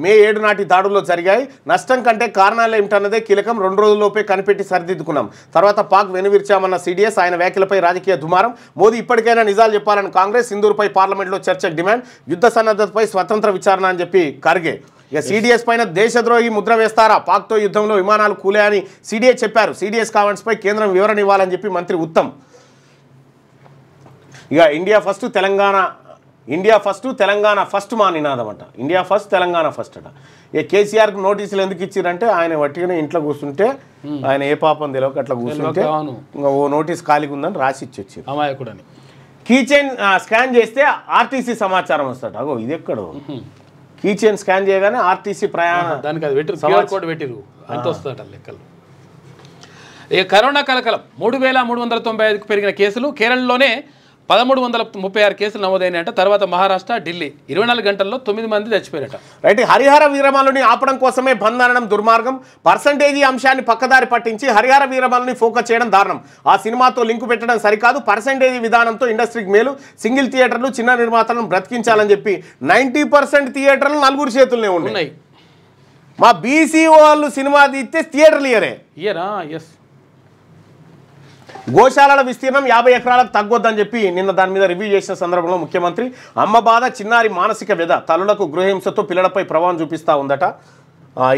మే 7 నాటి దాడుల్లో జరిగాయి. నష్టం కంటే కారణాలు ఏమిటన్నదే కీలకం. 2 రోజుల్లోపే కనిపెట్టి సరిదిద్దుకున్నాం. తర్వాత పాక్ వెనువిర్చామన్న సిడిఎస్. ఆయన వ్యాఖ్యలపై రాజకీయ దుమారం. మోదీ ఇప్పటికైనా నిజాలు చెప్పాలని కాంగ్రెస్. సింధూర్పై పార్లమెంట్లో చర్చకు డిమాండ్. యుద్ధ సన్నద్ధతపై స్వతంత్ర విచారణ అని చెప్పి ఖర్గే. ఇక సిడిఎస్ పైన దేశద్రోహి ముద్ర వేస్తారా? పాక్తో యుద్ధంలో విమానాలు కూలాయని సిడిఎస్ చెప్పారు. సిడిఎస్ కామెంట్స్పై కేంద్రం వివరణ ఇవ్వాలని చెప్పి మంత్రి ఉత్తమ్. ఇక ఇండియా ఫస్ట్ తెలంగాణ ఫస్ట్ మా నినాదం అంట. ఇండియా ఫస్ట్ తెలంగాణ ఫస్ట్ అట. ఇక కేసీఆర్కి నోటీసులు ఎందుకు ఇచ్చారంటే ఆయన వట్టిగానే ఇంట్లో కూర్చుంటే, ఆయన ఏ పాపం తెలియక అట్లా కూర్చుంటే ఇంకా ఓ నోటీస్ ఖాళీగా ఉందని రాసి ఇచ్చి అమాయకుడని. కీచైన్ స్కాన్ చేస్తే ఆర్టీసీ సమాచారం వస్తాడు. అగో ఇది ఎక్కడో కీచైన్ స్కాన్ చేయగానే ఆర్టీసీ ప్రయాణం దానికి అది పెట్టిరు అంత వస్తుందట లెక్కలు. ఇక కరోనా కలకలం. 3,395కు పెరిగిన కేసులు. కేరళలోనే 1,336 కేసులు నమోదైనాయట. తర్వాత మహారాష్ట్ర, ఢిల్లీ. 24 గంటల్లో 9 మంది చచ్చిపోయారట. రైట్. హరిహర వీరమల్లుని ఆపడం కోసమే బంద్ అనడం దుర్మార్గం. పర్సంటేజీ అంశాన్ని పక్కదారి పట్టించి హరిహర వీరమల్లుని ఫోకస్ చేయడం దారుణం. ఆ సినిమాతో లింకు పెట్టడం సరికాదు. పర్సంటేజీ విధానంతో ఇండస్ట్రీకి మేలు. సింగిల్ థియేటర్లు, చిన్న నిర్మాతలను బ్రతికించాలని చెప్పి 90% థియేటర్లు 4 చేతుల్నే ఉన్నాయి. మా బీసీ వాళ్ళు సినిమా తీస్తే థియేటర్లు ఇయరా. ఎస్. గోశాలల విస్తీర్ణం 50 ఎకరాలకు తగ్గొద్దని చెప్పి నిన్న దాని మీద రివ్యూ చేసిన సందర్భంలో ముఖ్యమంత్రి అమ్మ బాధ, చిన్నారి మానసిక వ్యధ, తల్లులకు గృహహింసతో పిల్లలపై ప్రభావం చూపిస్తూ ఉందట.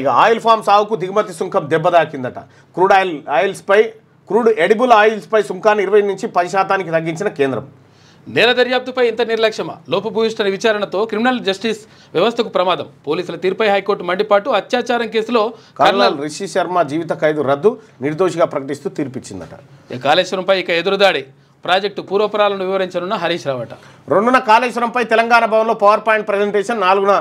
ఇక ఆయిల్ ఫామ్ సాగుకు దిగుమతి సుంకం దెబ్బతాకిందట. క్రూడ్ ఎడిబుల్ ఆయిల్స్పై సుంకాన్ని 20 నుంచి 10% తగ్గించిన కేంద్రం. నేర దర్యాప్తుపై ఇంత నిర్లక్ష్యమా? లోపభూయిష్ట విచారణతో క్రిమినల్ జస్టిస్ వ్యవస్థకు ప్రమాదం. పోలీసుల తీర్పై హైకోర్టు మండిపాటు. అత్యాచారం కేసులో కర్నల్ రిషి శర్మ జీవిత ఖైదు రద్దు, నిర్దోషిగా ప్రకటిస్తూ తీర్పిచ్చిందట. కాళేశ్వరంపై ఇక ఎదురుదాడి. ప్రాజెక్టు పూర్వపరాలను వివరించనున్న హరీష్ రావట. 2న కాళేశ్వరంపై తెలంగాణ భవన్లో పవర్ పాయింట్ ప్రజెంటేషన్. 4న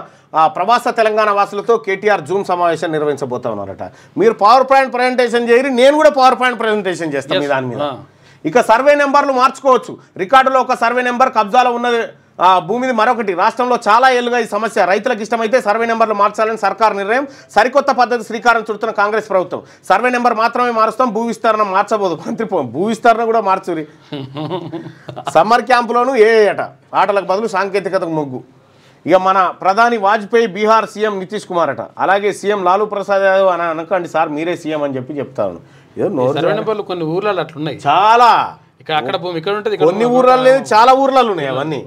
ప్రవాస తెలంగాణ వాసులతో కేటీఆర్ జూమ్ సమావేశం నిర్వహించబోతా ఉన్నారట. మీరు పవర్ పాయింట్ ప్రజెంటేషన్ చేయరు, నేను కూడా పవర్ పాయింట్ ప్రజెంటేషన్ చేస్తాను మీ దాని మీద. ఇక సర్వే నెంబర్లు మార్చుకోవచ్చు. రికార్డులో ఒక సర్వే నెంబర్, కబ్జాలో ఉన్న భూమిది మరొకటి. రాష్ట్రంలో చాలా ఏళ్లుగా ఈ సమస్య. రైతులకు ఇష్టమైతే సర్వే నెంబర్లు మార్చాలని సర్కార్ నిర్ణయం. సరికొత్త పద్ధతి శ్రీకారం చుడుతున్న కాంగ్రెస్ ప్రభుత్వం. సర్వే నెంబర్ మాత్రమే మారుస్తాం, భూ విస్తరణ మార్చబోదు. మంత్రి భూ విస్తరణ కూడా మార్చురి. సమ్మర్ క్యాంపులోనూ ఏట ఆటలకు బదులు సాంకేతికతకు మొగ్గు. ఇక మన ప్రధాని వాజ్పేయి బీహార్ సీఎం నితీష్ కుమార్ అట. అలాగే సీఎం లాలూ ప్రసాద్ యాదవ్ అని అనకండి సార్, మీరే సీఎం అని చెప్తాను. కొన్ని ఊర్లలో అట్లున్నాయి చాలా. ఇక్కడ అక్కడ భూమి ఇక్కడ ఉంటుంది, కొన్ని ఊర్లలో లేదు, చాలా ఊర్లలో ఉన్నాయి అవన్నీ.